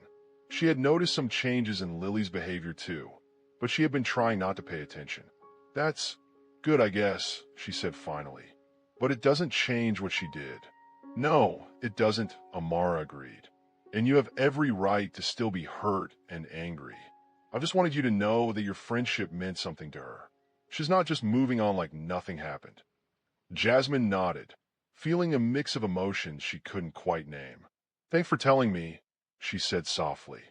She had noticed some changes in Lily's behavior too, but she had been trying not to pay attention. "That's good, I guess," she said finally. "But it doesn't change what she did." "No, it doesn't," Amara agreed. "And you have every right to still be hurt and angry. I just wanted you to know that your friendship meant something to her. She's not just moving on like nothing happened." Jasmine nodded, feeling a mix of emotions she couldn't quite name. "Thanks for telling me," she said softly.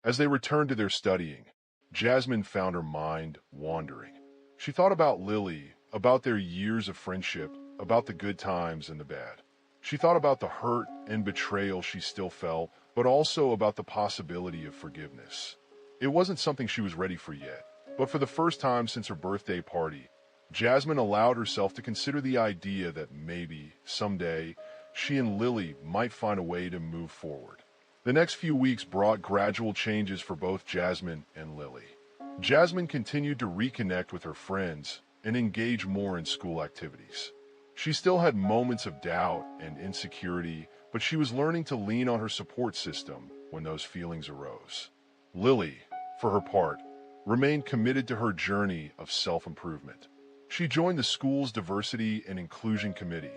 As they returned to their studying, Jasmine found her mind wandering. She thought about Lily, about their years of friendship, about the good times and the bad. She thought about the hurt and betrayal she still felt, but also about the possibility of forgiveness. It wasn't something she was ready for yet, but for the first time since her birthday party, Jasmine allowed herself to consider the idea that maybe, someday, she and Lily might find a way to move forward. The next few weeks brought gradual changes for both Jasmine and Lily. Jasmine continued to reconnect with her friends and engage more in school activities. She still had moments of doubt and insecurity, but she was learning to lean on her support system when those feelings arose. Lily, for her part, remained committed to her journey of self-improvement. She joined the school's diversity and inclusion committee,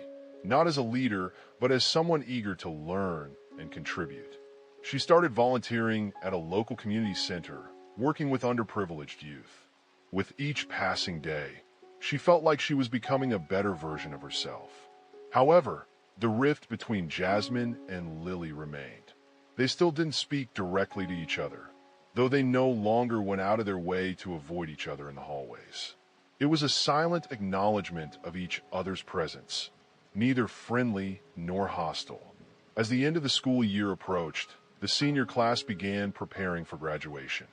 not as a leader, but as someone eager to learn and contribute. She started volunteering at a local community center, working with underprivileged youth. With each passing day, she felt like she was becoming a better version of herself. However, the rift between Jasmine and Lily remained. They still didn't speak directly to each other, though they no longer went out of their way to avoid each other in the hallways. It was a silent acknowledgement of each other's presence, neither friendly nor hostile. As the end of the school year approached, the senior class began preparing for graduation.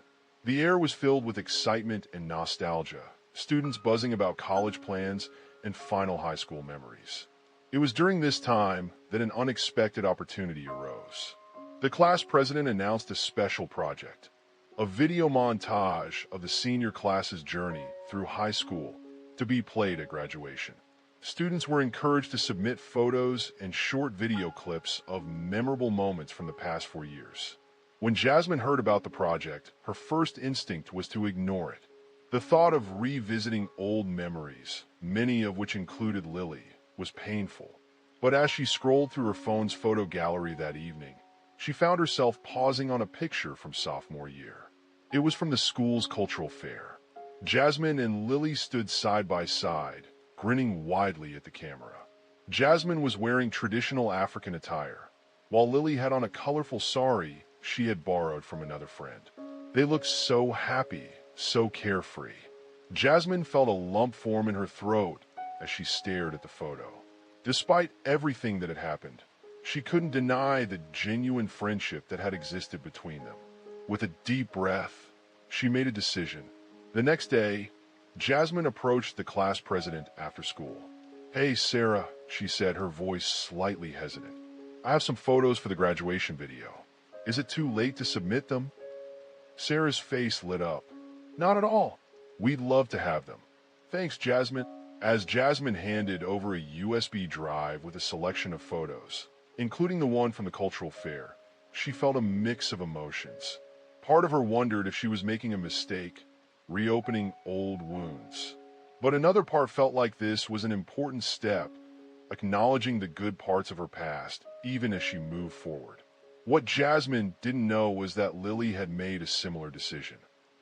The air was filled with excitement and nostalgia, students buzzing about college plans and final high school memories. It was during this time that an unexpected opportunity arose. The class president announced a special project, a video montage of the senior class's journey through high school to be played at graduation. Students were encouraged to submit photos and short video clips of memorable moments from the past 4 years. When Jasmine heard about the project, her first instinct was to ignore it. The thought of revisiting old memories, many of which included Lily, was painful. But as she scrolled through her phone's photo gallery that evening, she found herself pausing on a picture from sophomore year. It was from the school's cultural fair. Jasmine and Lily stood side by side, grinning widely at the camera. Jasmine was wearing traditional African attire, while Lily had on a colorful sari she had borrowed from another friend. They looked so happy, so carefree. Jasmine felt a lump form in her throat as she stared at the photo. Despite everything that had happened, she couldn't deny the genuine friendship that had existed between them. With a deep breath, she made a decision. The next day, Jasmine approached the class president after school. "Hey, Sarah," she said, her voice slightly hesitant. "I have some photos for the graduation video. Is it too late to submit them?" Sarah's face lit up. "Not at all. We'd love to have them. Thanks, Jasmine." As Jasmine handed over a USB drive with a selection of photos, including the one from the cultural fair, she felt a mix of emotions. Part of her wondered if she was making a mistake, reopening old wounds. But another part felt like this was an important step, acknowledging the good parts of her past, even as she moved forward. What Jasmine didn't know was that Lily had made a similar decision.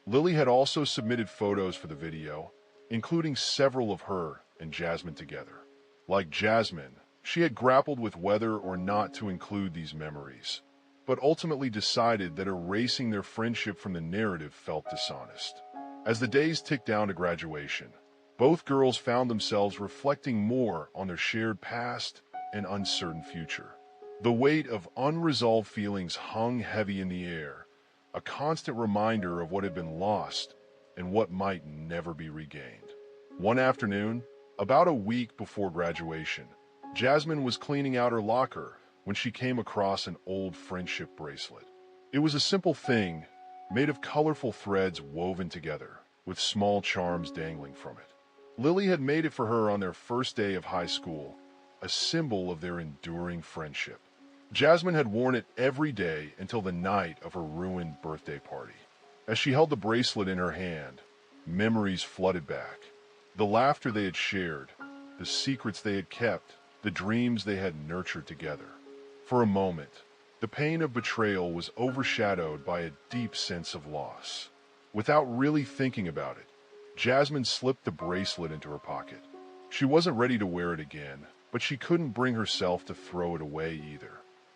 Lily had also submitted photos for the video, including several of her and Jasmine together. Like Jasmine, she had grappled with whether or not to include these memories, but ultimately decided that erasing their friendship from the narrative felt dishonest. As the days ticked down to graduation, both girls found themselves reflecting more on their shared past and uncertain future. The weight of unresolved feelings hung heavy in the air, a constant reminder of what had been lost and what might never be regained. One afternoon, about a week before graduation, Jasmine was cleaning out her locker when she came across an old friendship bracelet. It was a simple thing, made of colorful threads woven together, with small charms dangling from it. Lily had made it for her on their first day of high school, a symbol of their enduring friendship. Jasmine had worn it every day until the night of her ruined birthday party. As she held the bracelet in her hand, memories flooded back. The laughter they had shared, the secrets they had kept, the dreams they had nurtured together. For a moment, the pain of betrayal was overshadowed by a deep sense of loss. Without really thinking about it, Jasmine slipped the bracelet into her pocket. She wasn't ready to wear it again, but she couldn't bring herself to throw it away either.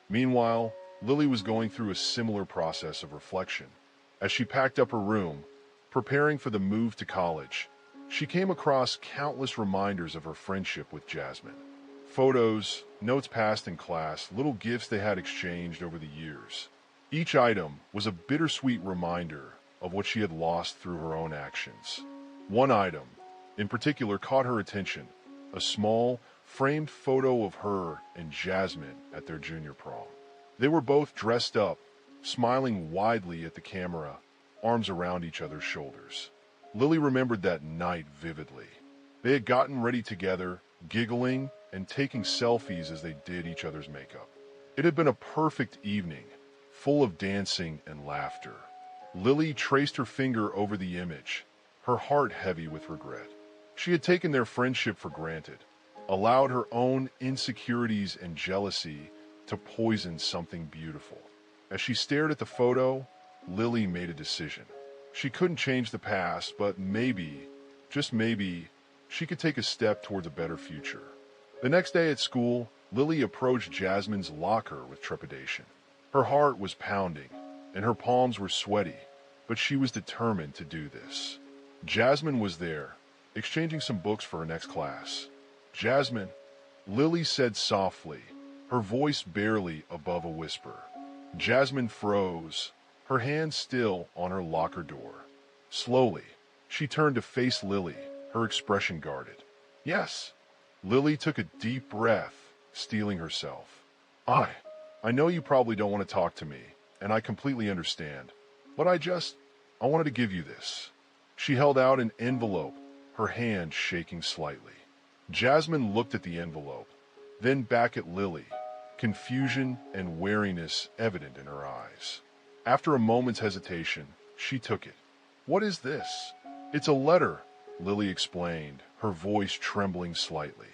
Meanwhile, Lily was going through a similar process of reflection. As she packed up her room, preparing for the move to college, she came across countless reminders of her friendship with Jasmine. Photos, notes passed in class, little gifts they had exchanged over the years. Each item was a bittersweet reminder of what she had lost through her own actions. One item, in particular, caught her attention: a small, framed photo of her and Jasmine at their junior prom. They were both dressed up, smiling widely at the camera, arms around each other's shoulders. Lily remembered that night vividly. They had gotten ready together, giggling and taking selfies as they did each other's makeup. It had been a perfect evening, full of dancing and laughter. Lily traced her finger over the image, her heart heavy with regret. She had taken their friendship for granted, allowed her own insecurities and jealousy to poison something beautiful. As she stared at the photo, Lily made a decision. She couldn't change the past, but maybe, just maybe, she could take a step towards a better future. The next day at school, Lily approached Jasmine's locker with trepidation. Her heart was pounding, and her palms were sweaty, but she was determined to do this. Jasmine was there, exchanging some books for her next class. "Jasmine," Lily said softly, her voice barely above a whisper. Jasmine froze, her hand still on her locker door. Slowly, she turned to face Lily, her expression guarded. "Yes." Lily took a deep breath, steeling herself. I know you probably don't want to talk to me, and I completely understand, but I wanted to give you this." She held out an envelope, her hand shaking slightly. Jasmine looked at the envelope, then back at Lily, confusion and wariness evident in her eyes. After a moment's hesitation, she took it. "What is this?" "It's a letter," Lily explained, her voice trembling slightly.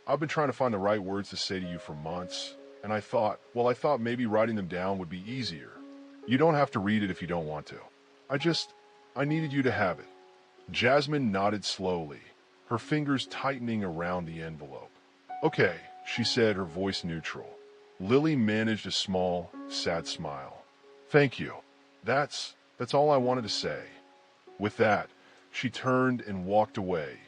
"I've been trying to find the right words to say to you for months, and I thought maybe writing them down would be easier. You don't have to read it if you don't want to. I needed you to have it." Jasmine nodded slowly, her fingers tightening around the envelope. "Okay," she said, her voice neutral. Lily managed a small, sad smile. "Thank you. That's all I wanted to say." With that, she turned and walked away,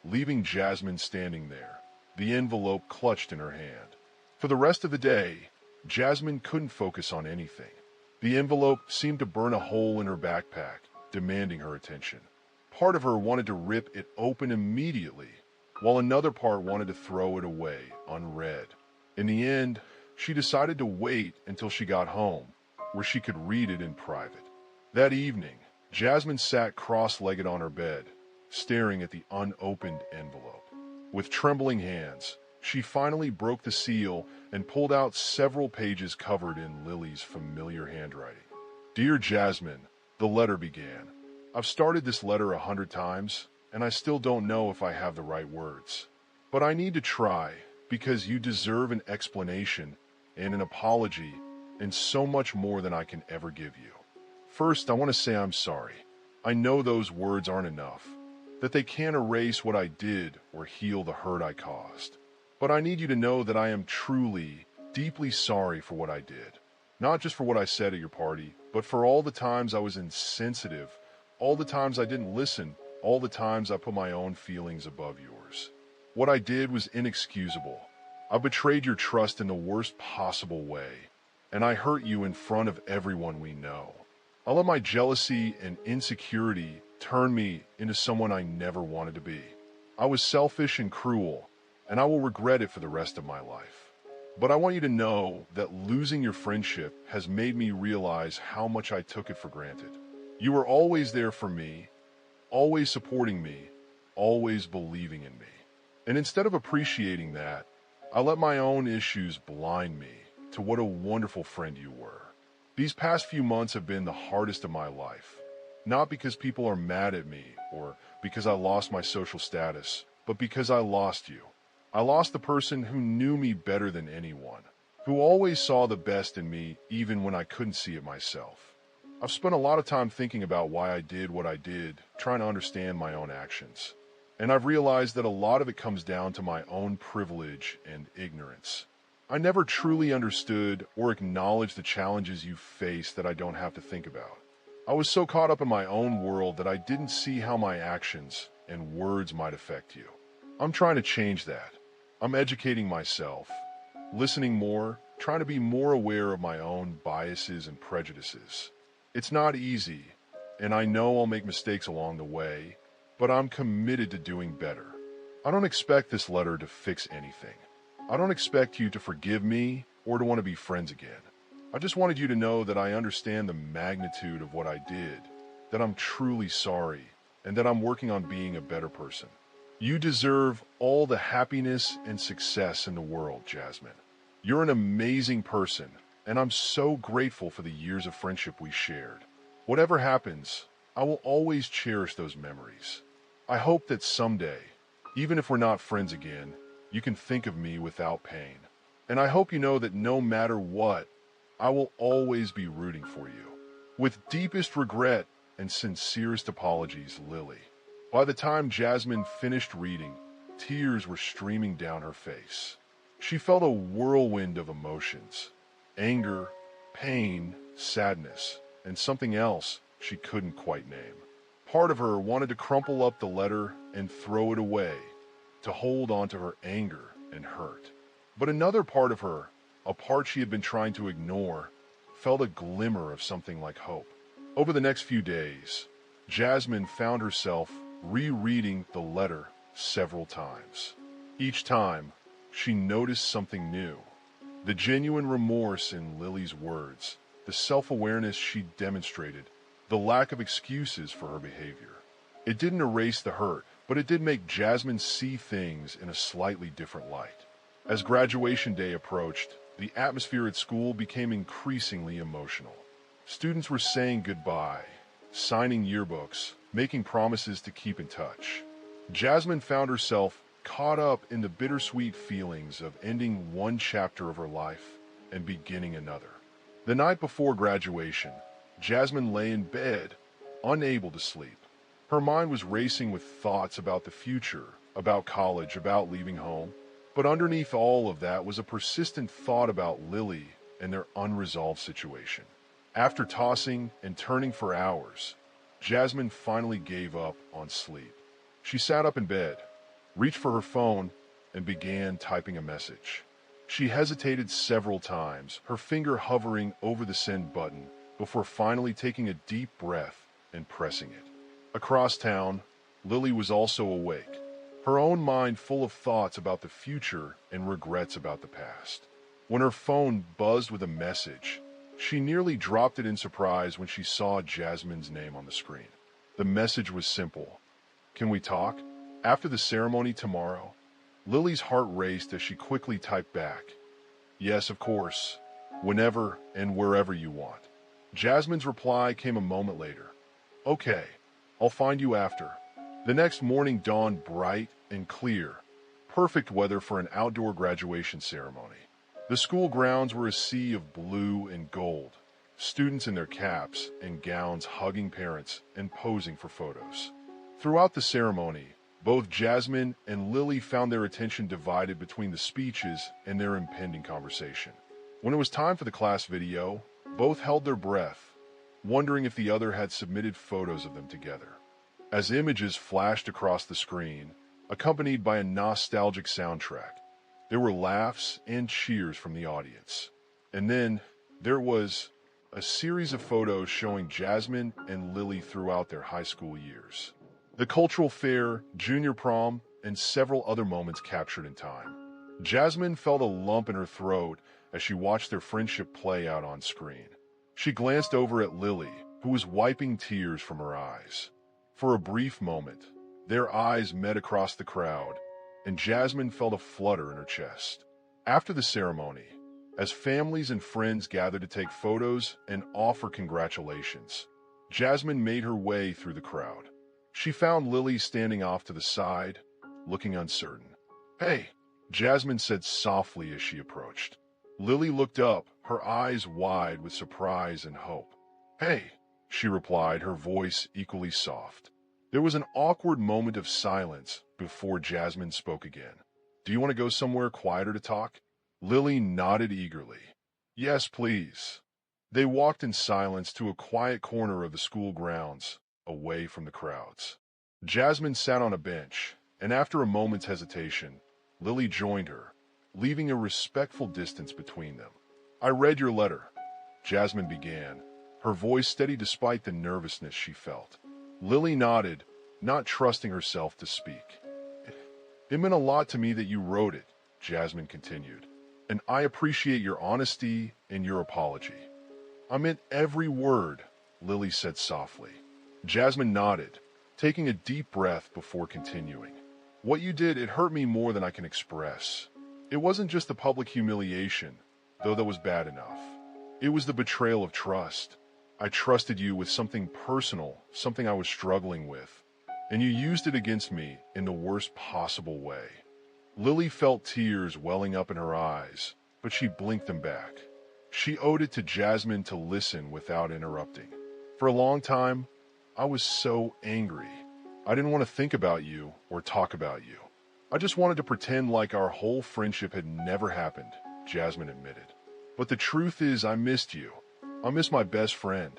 leaving Jasmine standing there, the envelope clutched in her hand. For the rest of the day, Jasmine couldn't focus on anything. The envelope seemed to burn a hole in her backpack, demanding her attention. Part of her wanted to rip it open immediately, while another part wanted to throw it away, unread. In the end, she decided to wait until she got home, where she could read it in private. That evening, Jasmine sat cross-legged on her bed, staring at the unopened envelope. With trembling hands, she finally broke the seal and pulled out several pages covered in Lily's familiar handwriting. "Dear Jasmine," the letter began. "I've started this letter 100 times, and I still don't know if I have the right words. But I need to try, because you deserve an explanation and an apology and so much more than I can ever give you. First, I want to say I'm sorry. I know those words aren't enough, that they can't erase what I did or heal the hurt I caused. But I need you to know that I am truly, deeply sorry for what I did. Not just for what I said at your party, but for all the times I was insensitive, all the times I didn't listen, all the times I put my own feelings above yours. What I did was inexcusable. I betrayed your trust in the worst possible way, and I hurt you in front of everyone we know. I let my jealousy and insecurity turn me into someone I never wanted to be. I was selfish and cruel, and I will regret it for the rest of my life. But I want you to know that losing your friendship has made me realize how much I took it for granted. You were always there for me, always supporting me, always believing in me. And instead of appreciating that, I let my own issues blind me to what a wonderful friend you were. These past few months have been the hardest of my life, not because people are mad at me or because I lost my social status, but because I lost you. I lost the person who knew me better than anyone, who always saw the best in me even when I couldn't see it myself. I've spent a lot of time thinking about why I did what I did, trying to understand my own actions. And I've realized that a lot of it comes down to my own privilege and ignorance. I never truly understood or acknowledged the challenges you face that I don't have to think about. I was so caught up in my own world that I didn't see how my actions and words might affect you. I'm trying to change that. I'm educating myself, listening more, trying to be more aware of my own biases and prejudices. It's not easy, and I know I'll make mistakes along the way, but I'm committed to doing better. I don't expect this letter to fix anything. I don't expect you to forgive me or to want to be friends again. I just wanted you to know that I understand the magnitude of what I did, that I'm truly sorry, and that I'm working on being a better person. You deserve all the happiness and success in the world, Jasmine. You're an amazing person, and I'm so grateful for the years of friendship we shared. Whatever happens, I will always cherish those memories. I hope that someday, even if we're not friends again, you can think of me without pain. And I hope you know that no matter what, I will always be rooting for you. With deepest regret and sincerest apologies, Lily. By the time Jasmine finished reading, tears were streaming down her face. She felt a whirlwind of emotions: anger, pain, sadness, and something else she couldn't quite name. Part of her wanted to crumple up the letter and throw it away, to hold on to her anger and hurt. But another part of her, a part she had been trying to ignore, felt a glimmer of something like hope. Over the next few days, Jasmine found herself rereading the letter several times. Each time, she noticed something new: the genuine remorse in Lily's words, the self-awareness she demonstrated, the lack of excuses for her behavior. It didn't erase the hurt, but it did make Jasmine see things in a slightly different light. As graduation day approached, the atmosphere at school became increasingly emotional. Students were saying goodbye, signing yearbooks, making promises to keep in touch. Jasmine found herself caught up in the bittersweet feelings of ending one chapter of her life and beginning another. The night before graduation, Jasmine lay in bed, unable to sleep. Her mind was racing with thoughts about the future, about college, about leaving home. But underneath all of that was a persistent thought about Lily and their unresolved situation. After tossing and turning for hours, Jasmine finally gave up on sleep. She sat up in bed, reached for her phone, and began typing a message. She hesitated several times, her finger hovering over the send button, before finally taking a deep breath and pressing it. Across town, Lily was also awake, her own mind full of thoughts about the future and regrets about the past. When her phone buzzed with a message, she nearly dropped it in surprise when she saw Jasmine's name on the screen. The message was simple: "Can we talk? After the ceremony tomorrow?" Lily's heart raced as she quickly typed back, "Yes, of course. Whenever and wherever you want." Jasmine's reply came a moment later. "Okay, I'll find you after." The next morning dawned bright and clear, perfect weather for an outdoor graduation ceremony. The school grounds were a sea of blue and gold, students in their caps and gowns hugging parents and posing for photos. Throughout the ceremony, both Jasmine and Lily found their attention divided between the speeches and their impending conversation. When it was time for the class video, both held their breath, wondering if the other had submitted photos of them together. As images flashed across the screen, accompanied by a nostalgic soundtrack, there were laughs and cheers from the audience. And then there was a series of photos showing Jasmine and Lily throughout their high school years. The cultural fair, junior prom, and several other moments captured in time. Jasmine felt a lump in her throat as she watched their friendship play out on screen. She glanced over at Lily, who was wiping tears from her eyes. For a brief moment, their eyes met across the crowd, and Jasmine felt a flutter in her chest. After the ceremony, as families and friends gathered to take photos and offer congratulations, Jasmine made her way through the crowd. She found Lily standing off to the side, looking uncertain. "Hey," Jasmine said softly as she approached. Lily looked up, her eyes wide with surprise and hope. "Hey," she replied, her voice equally soft. There was an awkward moment of silence before Jasmine spoke again. Do you want to go somewhere quieter to talk? Lily nodded eagerly. Yes, please. They walked in silence to a quiet corner of the school grounds, away from the crowds. Jasmine sat on a bench, and after a moment's hesitation, Lily joined her, leaving a respectful distance between them. I read your letter, Jasmine began, her voice steady despite the nervousness she felt. Lily nodded, not trusting herself to speak. It meant a lot to me that you wrote it, Jasmine continued, and I appreciate your honesty and your apology. I meant every word, Lily said softly. Jasmine nodded, taking a deep breath before continuing. What you did, it hurt me more than I can express. It wasn't just the public humiliation, though that was bad enough. It was the betrayal of trust. I trusted you with something personal, something I was struggling with, and you used it against me in the worst possible way. Lily felt tears welling up in her eyes, but she blinked them back. She owed it to Jasmine to listen without interrupting. For a long time, I was so angry. I didn't want to think about you or talk about you. I just wanted to pretend like our whole friendship had never happened, Jasmine admitted. But the truth is I missed you. I missed my best friend,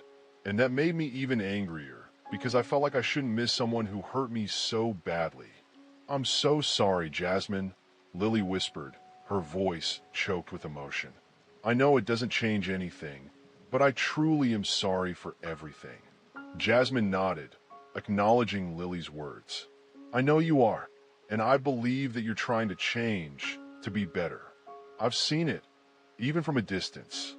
and that made me even angrier because I felt like I shouldn't miss someone who hurt me so badly. I'm so sorry, Jasmine, Lily whispered, her voice choked with emotion. I know it doesn't change anything, but I truly am sorry for everything. Jasmine nodded, acknowledging Lily's words. I know you are, and I believe that you're trying to change, to be better. I've seen it, even from a distance.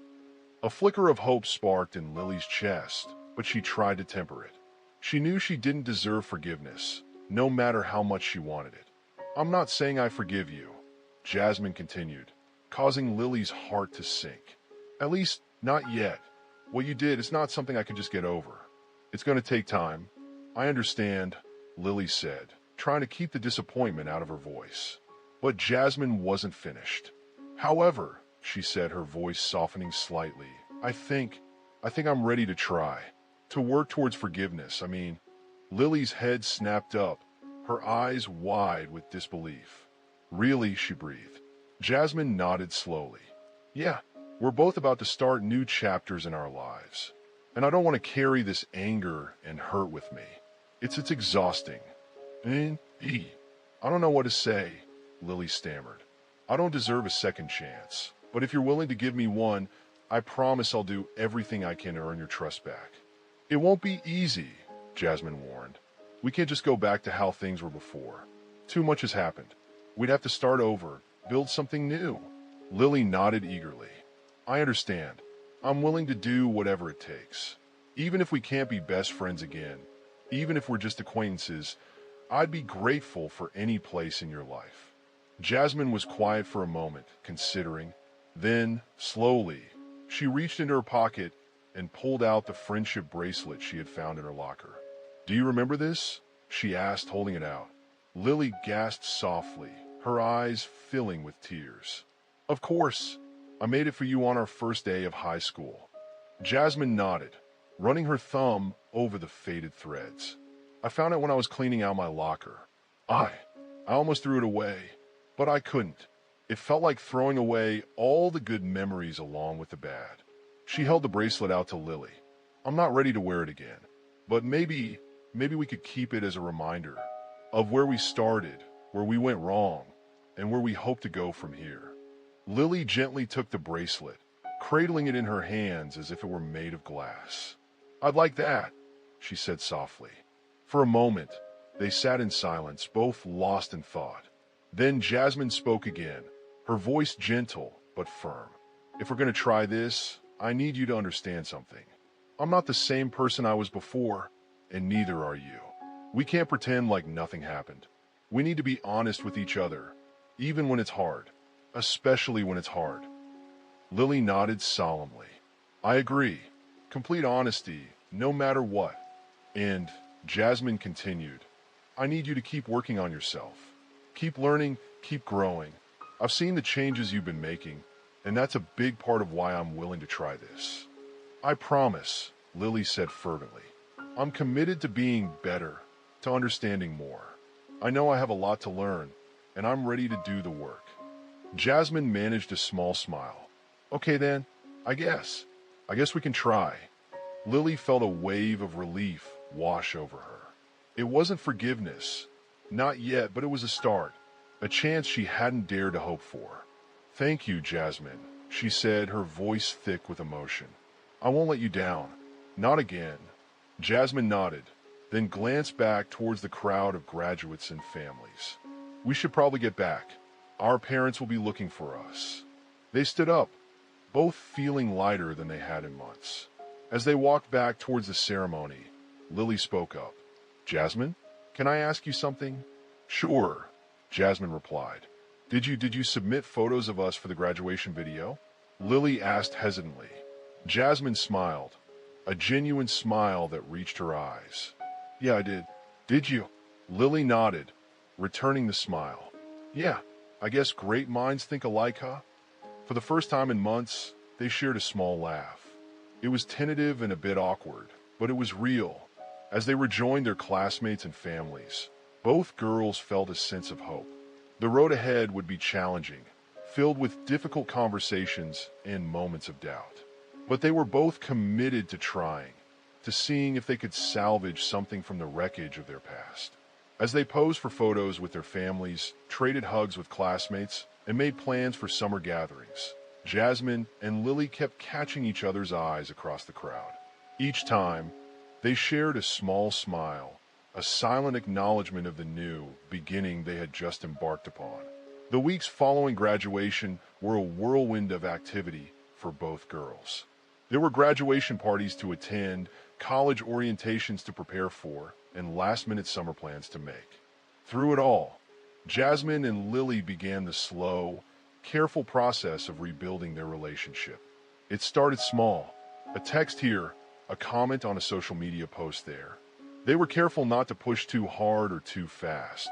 A flicker of hope sparked in Lily's chest, but she tried to temper it. She knew she didn't deserve forgiveness, no matter how much she wanted it. I'm not saying I forgive you, Jasmine continued, causing Lily's heart to sink. At least, not yet. What you did is not something I can just get over. It's going to take time. I understand, Lily said, trying to keep the disappointment out of her voice. But Jasmine wasn't finished. However, she said, her voice softening slightly, I think I'm ready to try. To work towards forgiveness, Lily's head snapped up, her eyes wide with disbelief. Really, she breathed. Jasmine nodded slowly. Yeah, we're both about to start new chapters in our lives. And I don't want to carry this anger and hurt with me. It's exhausting. I don't know what to say, Lily stammered. I don't deserve a second chance. But if you're willing to give me one, I promise I'll do everything I can to earn your trust back. It won't be easy, Jasmine warned. We can't just go back to how things were before. Too much has happened. We'd have to start over, build something new. Lily nodded eagerly. I understand. I'm willing to do whatever it takes. Even if we can't be best friends again, even if we're just acquaintances, I'd be grateful for any place in your life. Jasmine was quiet for a moment, considering. Then, slowly, she reached into her pocket and pulled out the friendship bracelet she had found in her locker. Do you remember this? She asked, holding it out. Lily gasped softly, her eyes filling with tears. Of course. I made it for you on our first day of high school. Jasmine nodded, running her thumb over the faded threads. I found it when I was cleaning out my locker. I almost threw it away, but I couldn't. It felt like throwing away all the good memories along with the bad. She held the bracelet out to Lily. I'm not ready to wear it again, but maybe we could keep it as a reminder of where we started, where we went wrong, and where we hope to go from here. Lily gently took the bracelet, cradling it in her hands as if it were made of glass. I'd like that, she said softly. For a moment, they sat in silence, both lost in thought. Then Jasmine spoke again, her voice gentle but firm. If we're going to try this, I need you to understand something. I'm not the same person I was before, and neither are you. We can't pretend like nothing happened. We need to be honest with each other, even when it's hard, especially when it's hard. Lily nodded solemnly. I agree. Complete honesty, no matter what. And Jasmine continued, I need you to keep working on yourself. Keep learning, keep growing. I've seen the changes you've been making, and that's a big part of why I'm willing to try this. I promise, Lily said fervently. I'm committed to being better, to understanding more. I know I have a lot to learn, and I'm ready to do the work. Jasmine managed a small smile. Okay then, I guess. I guess we can try. Lily felt a wave of relief wash over her. It wasn't forgiveness. Not yet, but it was a start. A chance she hadn't dared to hope for. Thank you, Jasmine, she said, her voice thick with emotion. I won't let you down. Not again. Jasmine nodded, then glanced back towards the crowd of graduates and families. We should probably get back. Our parents will be looking for us. They stood up, both feeling lighter than they had in months. As they walked back towards the ceremony, Lily spoke up. Jasmine, can I ask you something? Sure, Jasmine replied. Did you submit photos of us for the graduation video? Lily asked hesitantly. Jasmine smiled, a genuine smile that reached her eyes. Yeah, I did. Did you? Lily nodded, returning the smile. Yeah, I guess great minds think alike, huh? For the first time in months, they shared a small laugh. It was tentative and a bit awkward, but it was real. As they rejoined their classmates and families, both girls felt a sense of hope. The road ahead would be challenging, filled with difficult conversations and moments of doubt. But they were both committed to trying, to seeing if they could salvage something from the wreckage of their past. As they posed for photos with their families, traded hugs with classmates, and made plans for summer gatherings, Jasmine and Lily kept catching each other's eyes across the crowd. Each time, they shared a small smile, a silent acknowledgement of the new beginning they had just embarked upon. The weeks following graduation were a whirlwind of activity for both girls. There were graduation parties to attend, college orientations to prepare for, and last-minute summer plans to make. Through it all, Jasmine and Lily began the slow, careful process of rebuilding their relationship. It started small, a text here, a comment on a social media post there. They were careful not to push too hard or too fast,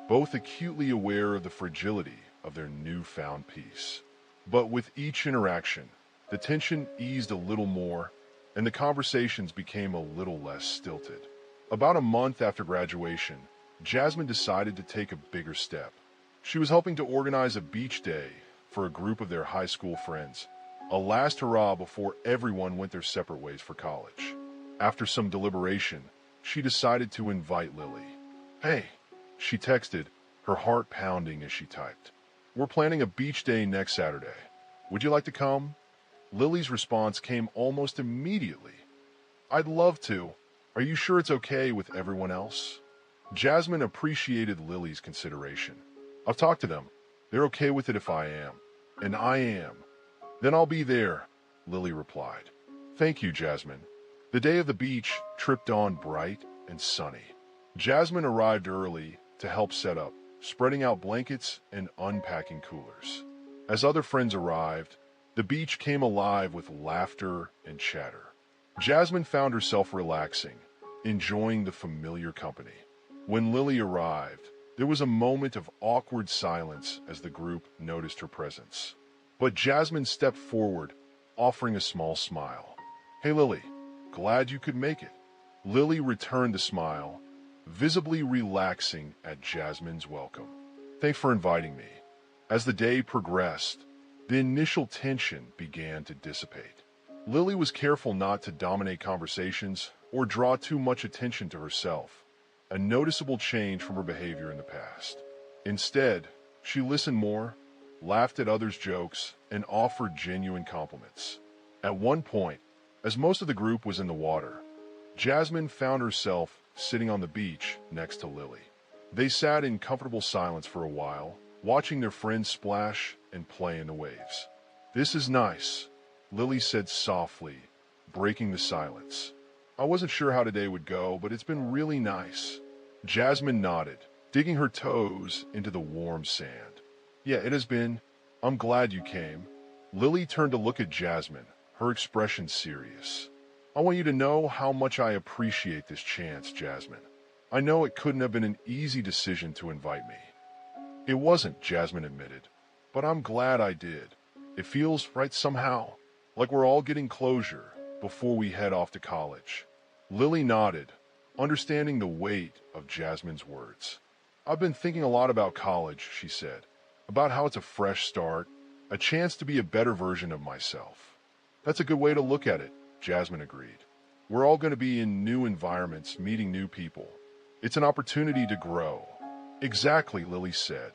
both acutely aware of the fragility of their newfound peace. But with each interaction, the tension eased a little more, and the conversations became a little less stilted. About a month after graduation, Jasmine decided to take a bigger step. She was helping to organize a beach day for a group of their high school friends, a last hurrah before everyone went their separate ways for college. After some deliberation, she decided to invite Lily. Hey, she texted, her heart pounding as she typed. We're planning a beach day next Saturday. Would you like to come? Lily's response came almost immediately. I'd love to. Are you sure it's okay with everyone else? Jasmine appreciated Lily's consideration. I've talked to them. They're okay with it if I am. And I am. Then I'll be there, Lily replied. Thank you, Jasmine. The day of the beach tripped on bright and sunny. Jasmine arrived early to help set up, spreading out blankets and unpacking coolers. As other friends arrived, the beach came alive with laughter and chatter. Jasmine found herself relaxing, enjoying the familiar company. When Lily arrived, there was a moment of awkward silence as the group noticed her presence. But Jasmine stepped forward, offering a small smile. Hey Lily, glad you could make it. Lily returned the smile, visibly relaxing at Jasmine's welcome. Thanks for inviting me. As the day progressed, the initial tension began to dissipate. Lily was careful not to dominate conversations or draw too much attention to herself, a noticeable change from her behavior in the past. Instead, she listened more, laughed at others' jokes, and offered genuine compliments. At one point, as most of the group was in the water, Jasmine found herself sitting on the beach next to Lily. They sat in comfortable silence for a while, watching their friends splash and play in the waves. This is nice, Lily said softly, breaking the silence. I wasn't sure how today would go, but it's been really nice. Jasmine nodded, digging her toes into the warm sand. Yeah, it has been. I'm glad you came. Lily turned to look at Jasmine, her expression serious. I want you to know how much I appreciate this chance, Jasmine. I know it couldn't have been an easy decision to invite me. It wasn't, Jasmine admitted, but I'm glad I did. It feels right somehow, like we're all getting closure before we head off to college. Lily nodded, understanding the weight of Jasmine's words. I've been thinking a lot about college, she said, about how it's a fresh start, a chance to be a better version of myself. That's a good way to look at it, Jasmine agreed. We're all going to be in new environments, meeting new people. It's an opportunity to grow. Exactly, Lily said.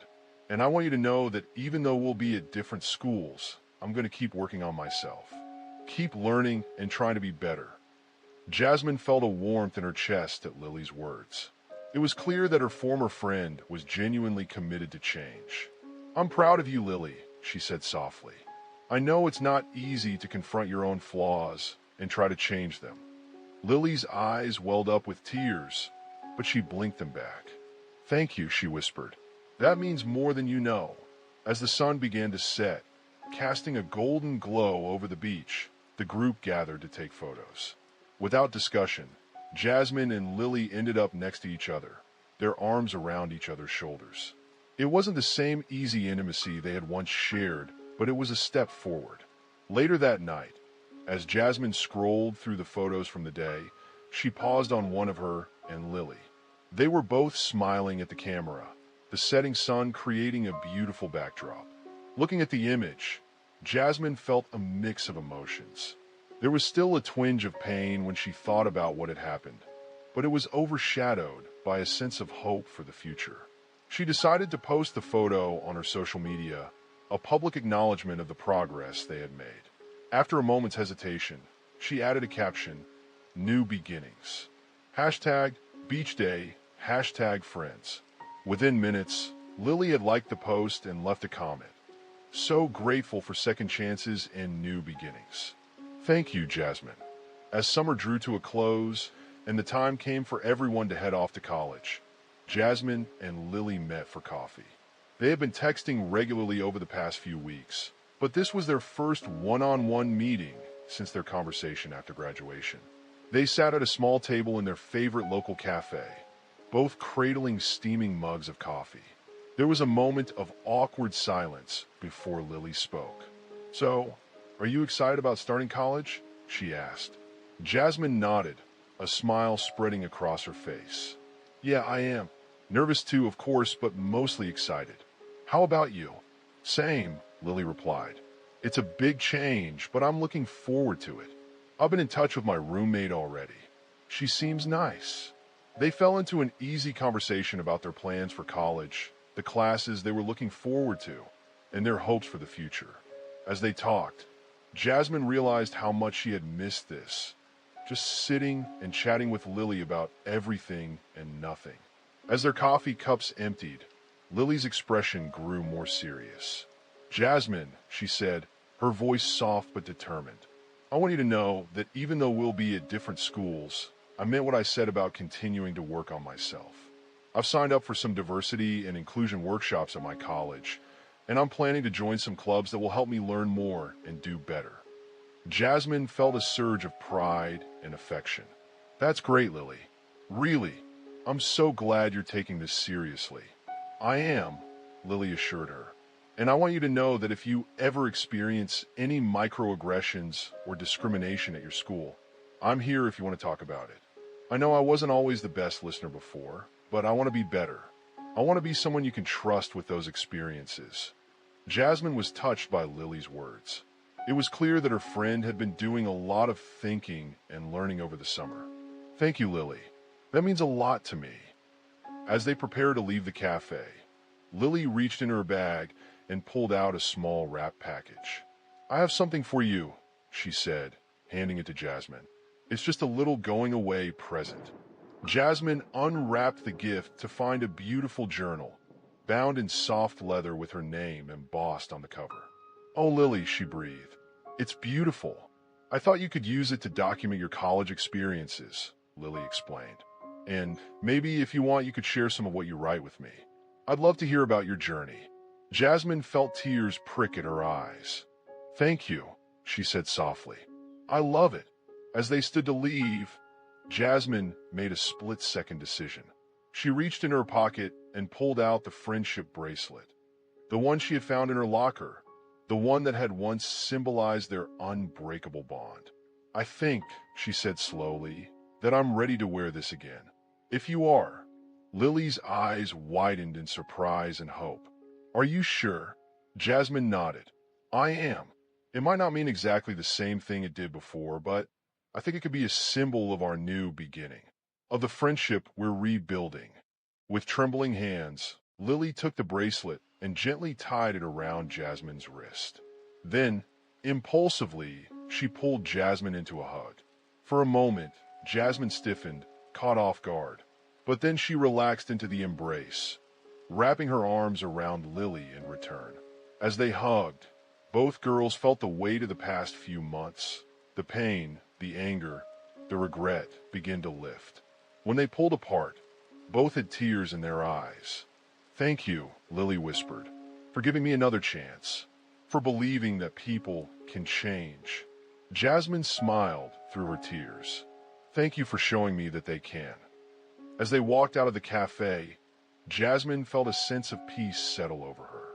And I want you to know that even though we'll be at different schools, I'm going to keep working on myself. Keep learning and trying to be better. Jasmine felt a warmth in her chest at Lily's words. It was clear that her former friend was genuinely committed to change. I'm proud of you, Lily, she said softly. I know it's not easy to confront your own flaws and try to change them. Lily's eyes welled up with tears, but she blinked them back. Thank you, she whispered. That means more than you know. As the sun began to set, casting a golden glow over the beach, the group gathered to take photos. Without discussion, Jasmine and Lily ended up next to each other, their arms around each other's shoulders. It wasn't the same easy intimacy they had once shared, but it was a step forward. Later that night, as Jasmine scrolled through the photos from the day, she paused on one of her and Lily. They were both smiling at the camera, the setting sun creating a beautiful backdrop. Looking at the image, Jasmine felt a mix of emotions. There was still a twinge of pain when she thought about what had happened, but it was overshadowed by a sense of hope for the future. She decided to post the photo on her social media, a public acknowledgement of the progress they had made. After a moment's hesitation, she added a caption, "New beginnings. Hashtag beach day, hashtag friends." Within minutes, Lily had liked the post and left a comment. So grateful for second chances and new beginnings. Thank you, Jasmine. As summer drew to a close and the time came for everyone to head off to college, Jasmine and Lily met for coffee. They had been texting regularly over the past few weeks, but this was their first one-on-one meeting since their conversation after graduation. They sat at a small table in their favorite local cafe, both cradling steaming mugs of coffee. There was a moment of awkward silence before Lily spoke. "So, are you excited about starting college?" she asked. Jasmine nodded, a smile spreading across her face. "Yeah, I am. Nervous too, of course, but mostly excited. How about you?" "Same," Lily replied. "It's a big change, but I'm looking forward to it. I've been in touch with my roommate already. She seems nice." They fell into an easy conversation about their plans for college, the classes they were looking forward to, and their hopes for the future. As they talked, Jasmine realized how much she had missed this, just sitting and chatting with Lily about everything and nothing. As their coffee cups emptied, Lily's expression grew more serious. "Jasmine," she said, her voice soft but determined, "I want you to know that even though we'll be at different schools, I meant what I said about continuing to work on myself. I've signed up for some diversity and inclusion workshops at my college, and I'm planning to join some clubs that will help me learn more and do better." Jasmine felt a surge of pride and affection. "That's great, Lily. Really, I'm so glad you're taking this seriously." "I am," Lily assured her. "And I want you to know that if you ever experience any microaggressions or discrimination at your school, I'm here if you want to talk about it. I know I wasn't always the best listener before, but I want to be better. I want to be someone you can trust with those experiences." Jasmine was touched by Lily's words. It was clear that her friend had been doing a lot of thinking and learning over the summer. "Thank you, Lily. That means a lot to me." As they prepared to leave the cafe, Lily reached in her bag and pulled out a small wrap package. "I have something for you," she said, handing it to Jasmine. "It's just a little going away present." Jasmine unwrapped the gift to find a beautiful journal, bound in soft leather with her name embossed on the cover. "Oh, Lily," she breathed. "It's beautiful. I thought you could use it to document your college experiences," Lily explained. "And maybe if you want, you could share some of what you write with me. I'd love to hear about your journey." Jasmine felt tears prick at her eyes. "Thank you," she said softly. "I love it." As they stood to leave, Jasmine made a split-second decision. She reached in her pocket and pulled out the friendship bracelet, the one she had found in her locker, the one that had once symbolized their unbreakable bond. "I think," she said slowly, "that I'm ready to wear this again. If you are, Lily's eyes widened in surprise and hope. Are you sure? Jasmine nodded. I am. It might not mean exactly the same thing it did before, but I think it could be a symbol of our new beginning, of the friendship we're rebuilding. With trembling hands, Lily took the bracelet and gently tied it around Jasmine's wrist. Then, impulsively, she pulled Jasmine into a hug. For a moment, Jasmine stiffened, caught off guard. But then she relaxed into the embrace, wrapping her arms around Lily in return. As they hugged, both girls felt the weight of the past few months. The pain, the anger, the regret begin to lift. When they pulled apart, both had tears in their eyes. Thank you, Lily whispered, for giving me another chance, for believing that people can change. Jasmine smiled through her tears. Thank you for showing me that they can. As they walked out of the cafe, Jasmine felt a sense of peace settle over her.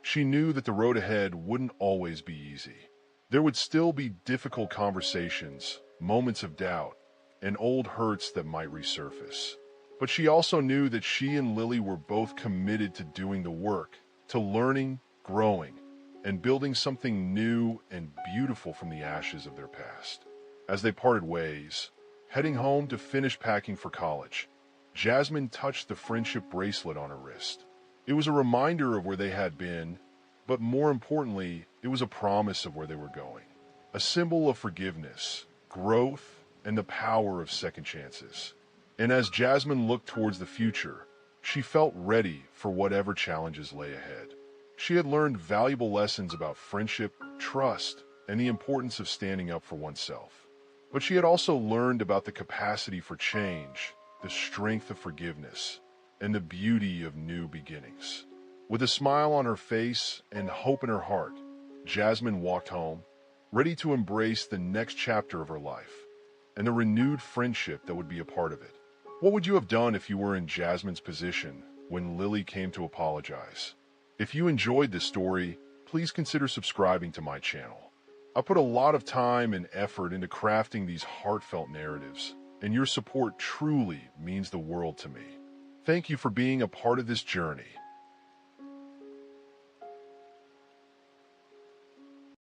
She knew that the road ahead wouldn't always be easy. There would still be difficult conversations, moments of doubt, and old hurts that might resurface. But she also knew that she and Lily were both committed to doing the work, to learning, growing, and building something new and beautiful from the ashes of their past. As they parted ways, heading home to finish packing for college, Jasmine touched the friendship bracelet on her wrist. It was a reminder of where they had been, but more importantly, it was a promise of where they were going. A symbol of forgiveness, growth, and the power of second chances. And as Jasmine looked towards the future, she felt ready for whatever challenges lay ahead. She had learned valuable lessons about friendship, trust, and the importance of standing up for oneself. But she had also learned about the capacity for change, the strength of forgiveness, and the beauty of new beginnings. With a smile on her face and hope in her heart, Jasmine walked home, ready to embrace the next chapter of her life, and the renewed friendship that would be a part of it. What would you have done if you were in Jasmine's position when Lily came to apologize? If you enjoyed this story, please consider subscribing to my channel. I put a lot of time and effort into crafting these heartfelt narratives, and your support truly means the world to me. Thank you for being a part of this journey.